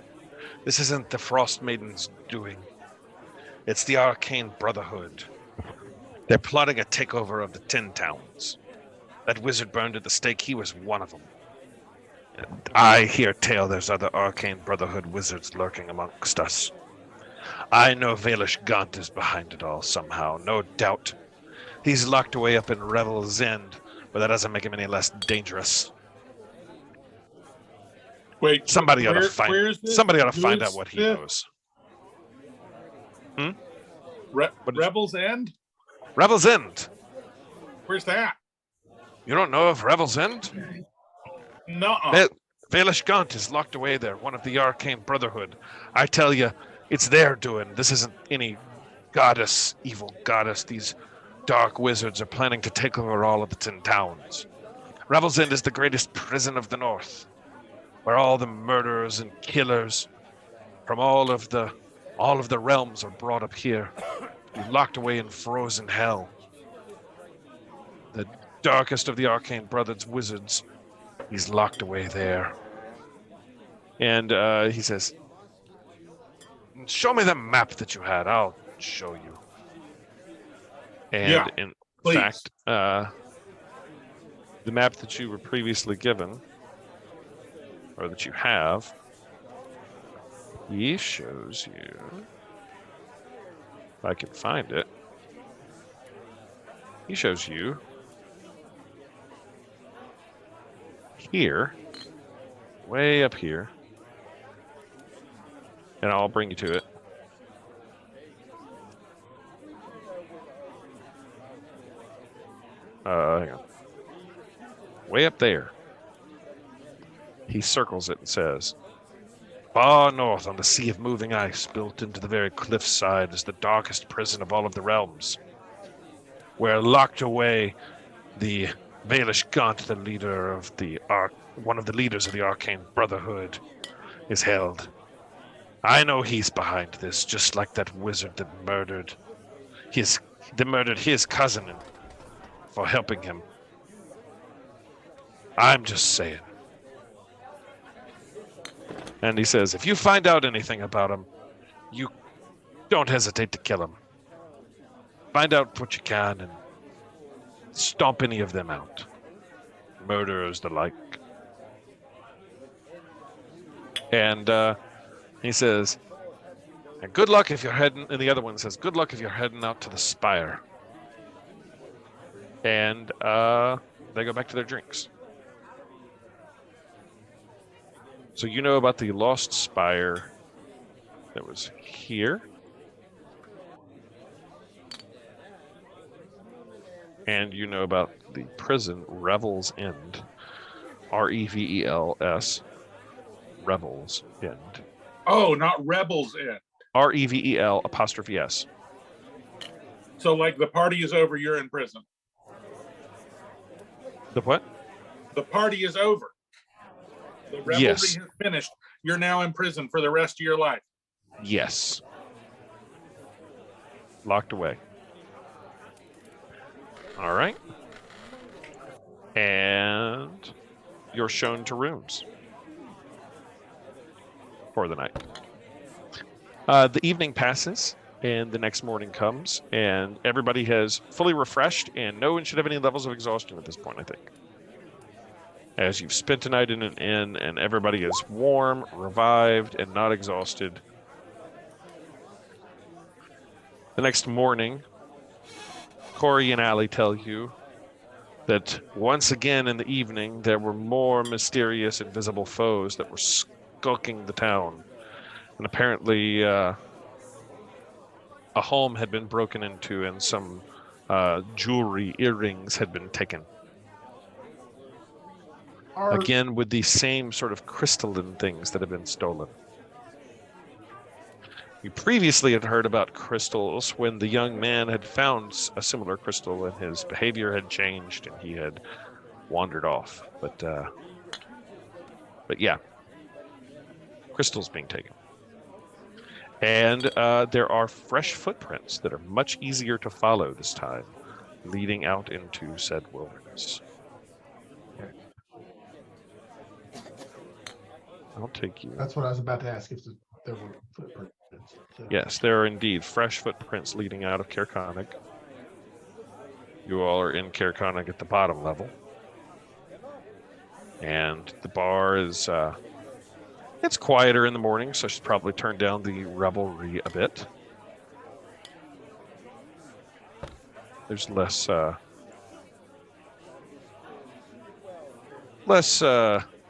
this isn't the Frostmaiden's doing. It's the Arcane Brotherhood. They're plotting a takeover of the 10 towns. That wizard burned at the stake, he was one of them. And I hear tale there's other Arcane Brotherhood wizards lurking amongst us. I know Valish Gaunt is behind it all somehow, no doubt. He's locked away up in Revel's End, but that doesn't make him any less dangerous.
wait,
Somebody ought to find out what he
this?
knows.
Rebel's End?
Revel's End.
Where's that?
You don't know of Revel's End?
No.
Valish Gaunt is locked away there, one of the Arcane Brotherhood. I tell you, it's their doing. This isn't any goddess, evil goddess. These dark wizards are planning to take over all of the 10 towns. Revel's End is the greatest prison of the North, where all the murderers and killers from all of the realms are brought up here, locked away in frozen hell. The darkest of the Arcane Brothers wizards, he's locked away there. And he says, show me the map that you had. I'll show you. And
Yeah,
in
please.
fact, the map that you were previously given, or that you have, he shows you, if I can find it, he shows you here, way up here, and I'll bring you to it. Hang on. Way up there. He circles it and says, far north on the sea of moving ice, built into the very cliffside, is the darkest prison of all of the realms, where locked away the Baelish Gaunt, the leader of the one of the leaders of the Arcane Brotherhood, is held. I know he's behind this, just like that wizard that murdered his cousin for helping him. I'm just saying. And he says, if you find out anything about him, you don't hesitate to kill him. Find out what you can and stomp any of them out. Murderers the like. And he says, and good luck if you're heading, and the other one says, good luck if you're heading out to the Spire. And they go back to their drinks. So you know about the Lost Spire that was here. And you know about the prison Revel's End. R-E-V-E-L-S. Revel's End.
Oh, not Rebels End.
R-E-V-E-L apostrophe S.
So like the party is over, you're in prison.
The what?
The party is over. The revelry
Yes.
has finished. You're now in prison for the rest of your life.
Yes. Locked away. All right. And you're shown to rooms for the night. The evening passes and the next morning comes and everybody has fully refreshed and no one should have any levels of exhaustion at this point, I think. As you've spent a night in an inn and everybody is warm, revived, and not exhausted. The next morning, Corey and Allie tell you that once again in the evening, there were more mysterious invisible foes that were skulking the town. And apparently, a home had been broken into and some jewelry, earrings had been taken. Again, with the same sort of crystalline things that have been stolen. You previously had heard about crystals when the young man had found a similar crystal and his behavior had changed and he had wandered off. But yeah, crystals being taken. And there are fresh footprints that are much easier to follow this time, leading out into said wilderness. I'll take you.
That's what I was about to ask, if there were footprints. So.
Yes, there are indeed fresh footprints leading out of Caerconic. You all are in Caerconic at the bottom level. And the bar is, it's quieter in the morning, so I should probably turn down the revelry a bit. There's less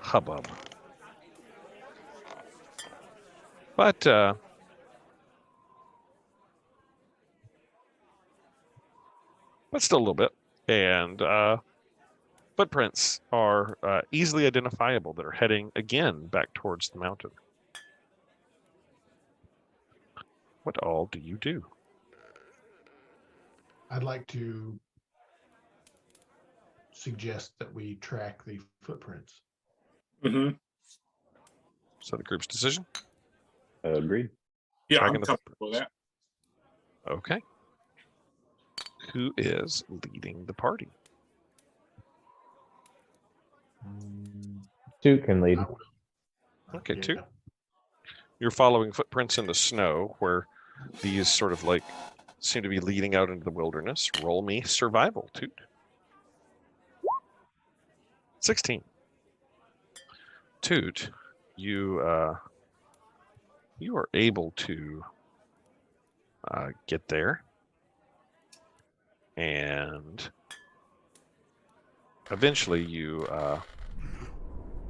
hubbub. But still a little bit. And footprints are easily identifiable that are heading again back towards the mountain. What all do you do?
I'd like to suggest that we track the footprints.
Mm-hmm.
Is that the group's decision?
Agreed.
Yeah,
Tracking
I'm
the
comfortable with that.
Okay. Who is leading the party?
Toot can lead.
Okay,
Yeah.
two. You're following footprints in the snow where these sort of like seem to be leading out into the wilderness. Roll me survival, Toot. 16. Toot, you are able to get there. And eventually you,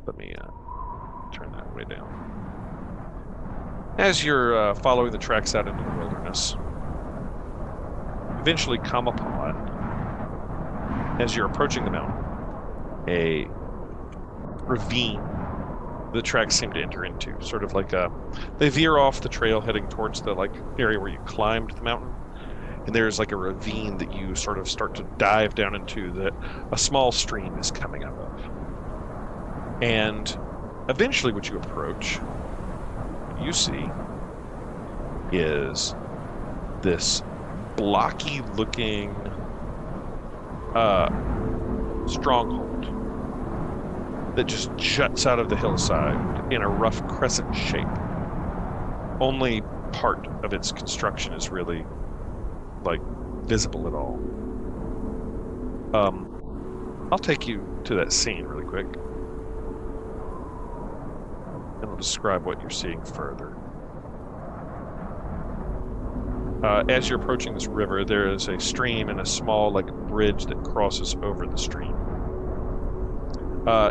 let me turn that way down. As you're following the tracks out into the wilderness, eventually come upon as you're approaching the mountain, a ravine the tracks seem to enter into, sort of like they veer off the trail heading towards the like area where you climbed the mountain, and there's like a ravine that you sort of start to dive down into that a small stream is coming up of. And eventually what you approach, you see is this blocky looking stronghold that just juts out of the hillside in a rough crescent shape. Only part of its construction is really like visible at all. I'll take you to that scene really quick, and I'll describe what you're seeing further. As you're approaching this river, there is a stream and a small like bridge that crosses over the stream.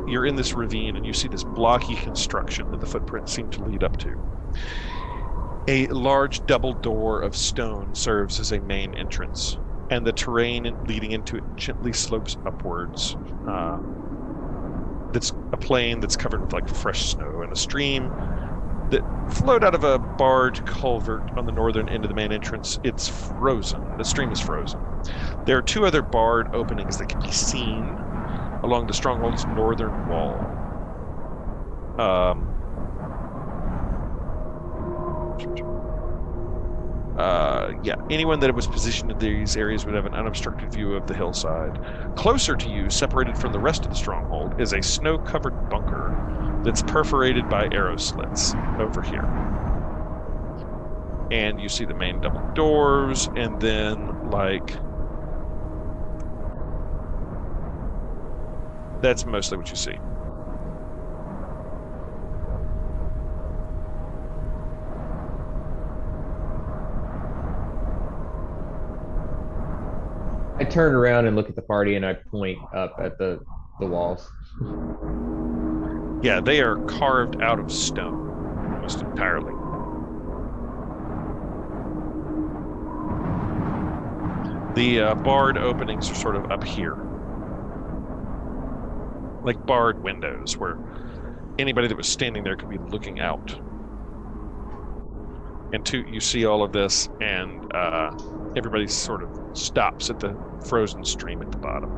You're in this ravine and you see this blocky construction that the footprints seem to lead up to. A large double door of stone serves as a main entrance, and the terrain leading into it gently slopes upwards. That's a plain that's covered with like fresh snow, and a stream that flowed out of a barred culvert on the northern end of the main entrance. It's frozen. The stream is frozen. There are two other barred openings that can be seen along the stronghold's northern wall. Anyone that was positioned in these areas would have an unobstructed view of the hillside. Closer to you, separated from the rest of the stronghold, is a snow-covered bunker that's perforated by arrow slits over here. And you see the main double doors, and then, like, that's mostly what you see.
I turn around and look at the party and I point up at the walls.
Yeah, they are carved out of stone, almost entirely. The barred openings are sort of up here, like barred windows where anybody that was standing there could be looking out. And you see all of this, and everybody sort of stops at the frozen stream at the bottom.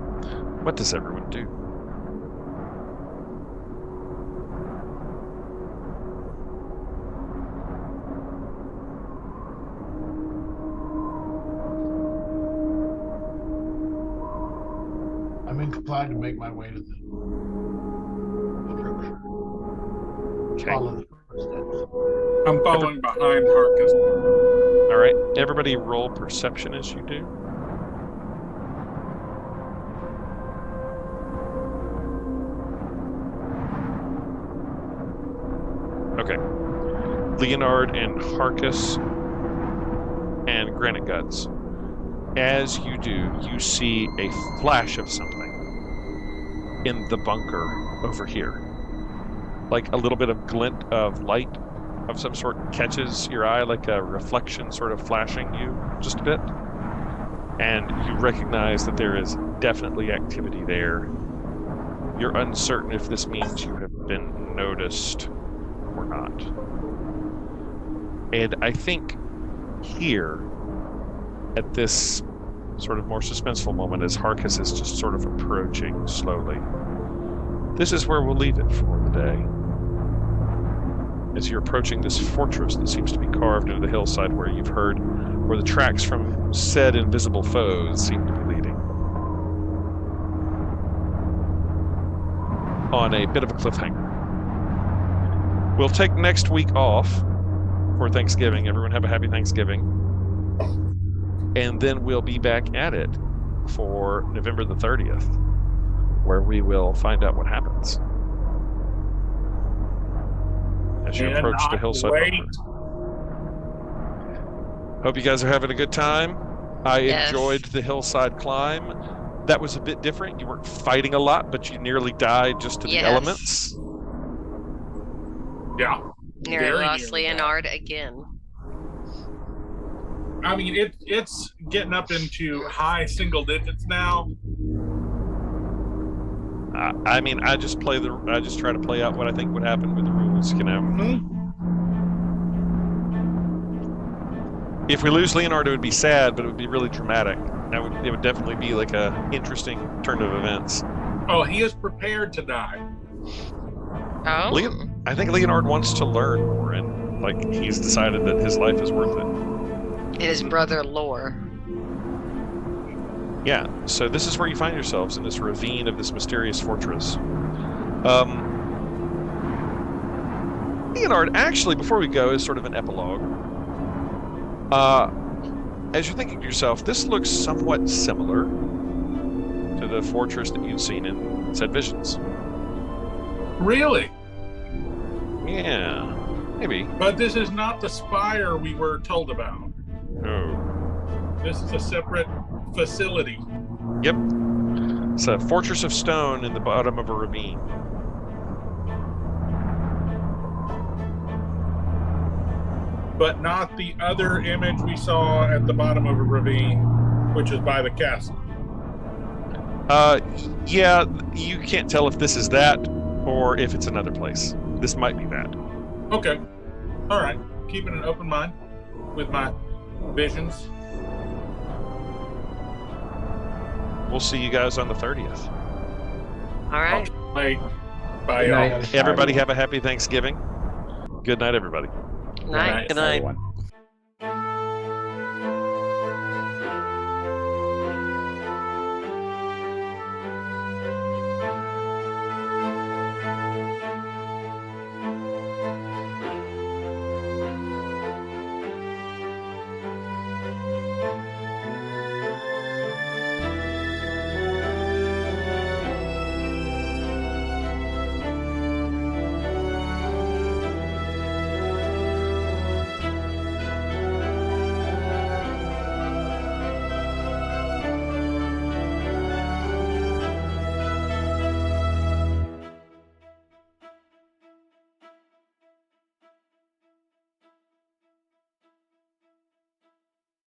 What does everyone do?
I'm inclined to make my way to the structure.
Okay.
Follow the footsteps.
I'm following behind Harkus.
All right, everybody roll perception as you do. Okay. Leonard and Harkus and Granite Guts. As you do, you see a flash of something in the bunker over here. Like a little bit of glint of light of some sort catches your eye, like a reflection sort of flashing you just a bit. And you recognize that there is definitely activity there. You're uncertain if this means you have been noticed or not. And I think here, at this sort of more suspenseful moment, as Harkus is just sort of approaching slowly, this is where we'll leave it for the day. As you're approaching this fortress that seems to be carved into the hillside where you've heard where the tracks from said invisible foes seem to be leading. On a bit of a cliffhanger. We'll take next week off for Thanksgiving. Everyone have a happy Thanksgiving. And then we'll be back at it for November the 30th, where we will find out what happens as you approach the hillside bunker. Hope you guys are having a good time. I enjoyed the hillside climb. That was a bit different. You weren't fighting a lot, but you nearly died just to the elements.
Yeah.
Nearly lost Leonard again.
I mean, it's getting up into high single digits now.
I mean, I just try to play out what I think would happen with the rules, you know. If we lose Leonard, it would be sad, but it would be really dramatic. It would definitely be like a interesting turn of events.
Oh, he is prepared to die.
Oh.
I think Leonard wants to learn more, and like he's decided that his life is worth it.
And his brother Lore.
Yeah, so this is where you find yourselves, in this ravine of this mysterious fortress. Leonard, actually, before we go, is sort of an epilogue. As you're thinking to yourself, this looks somewhat similar to the fortress that you'd seen in said visions.
Really?
Yeah, maybe.
But this is not the spire we were told about.
No.
This is a separate facility.
Yep. It's a fortress of stone in the bottom of a ravine.
But not the other image we saw at the bottom of a ravine, which is by the castle.
Yeah, you can't tell if this is that or if it's another place. This might be that.
Okay. All right. Keeping an open mind with my visions.
We'll see you guys on the 30th.
All right.
Bye. Bye,
Good
y'all.
night.
Everybody have a happy Thanksgiving. Good night, everybody.
Night.
Good night.
Everyone.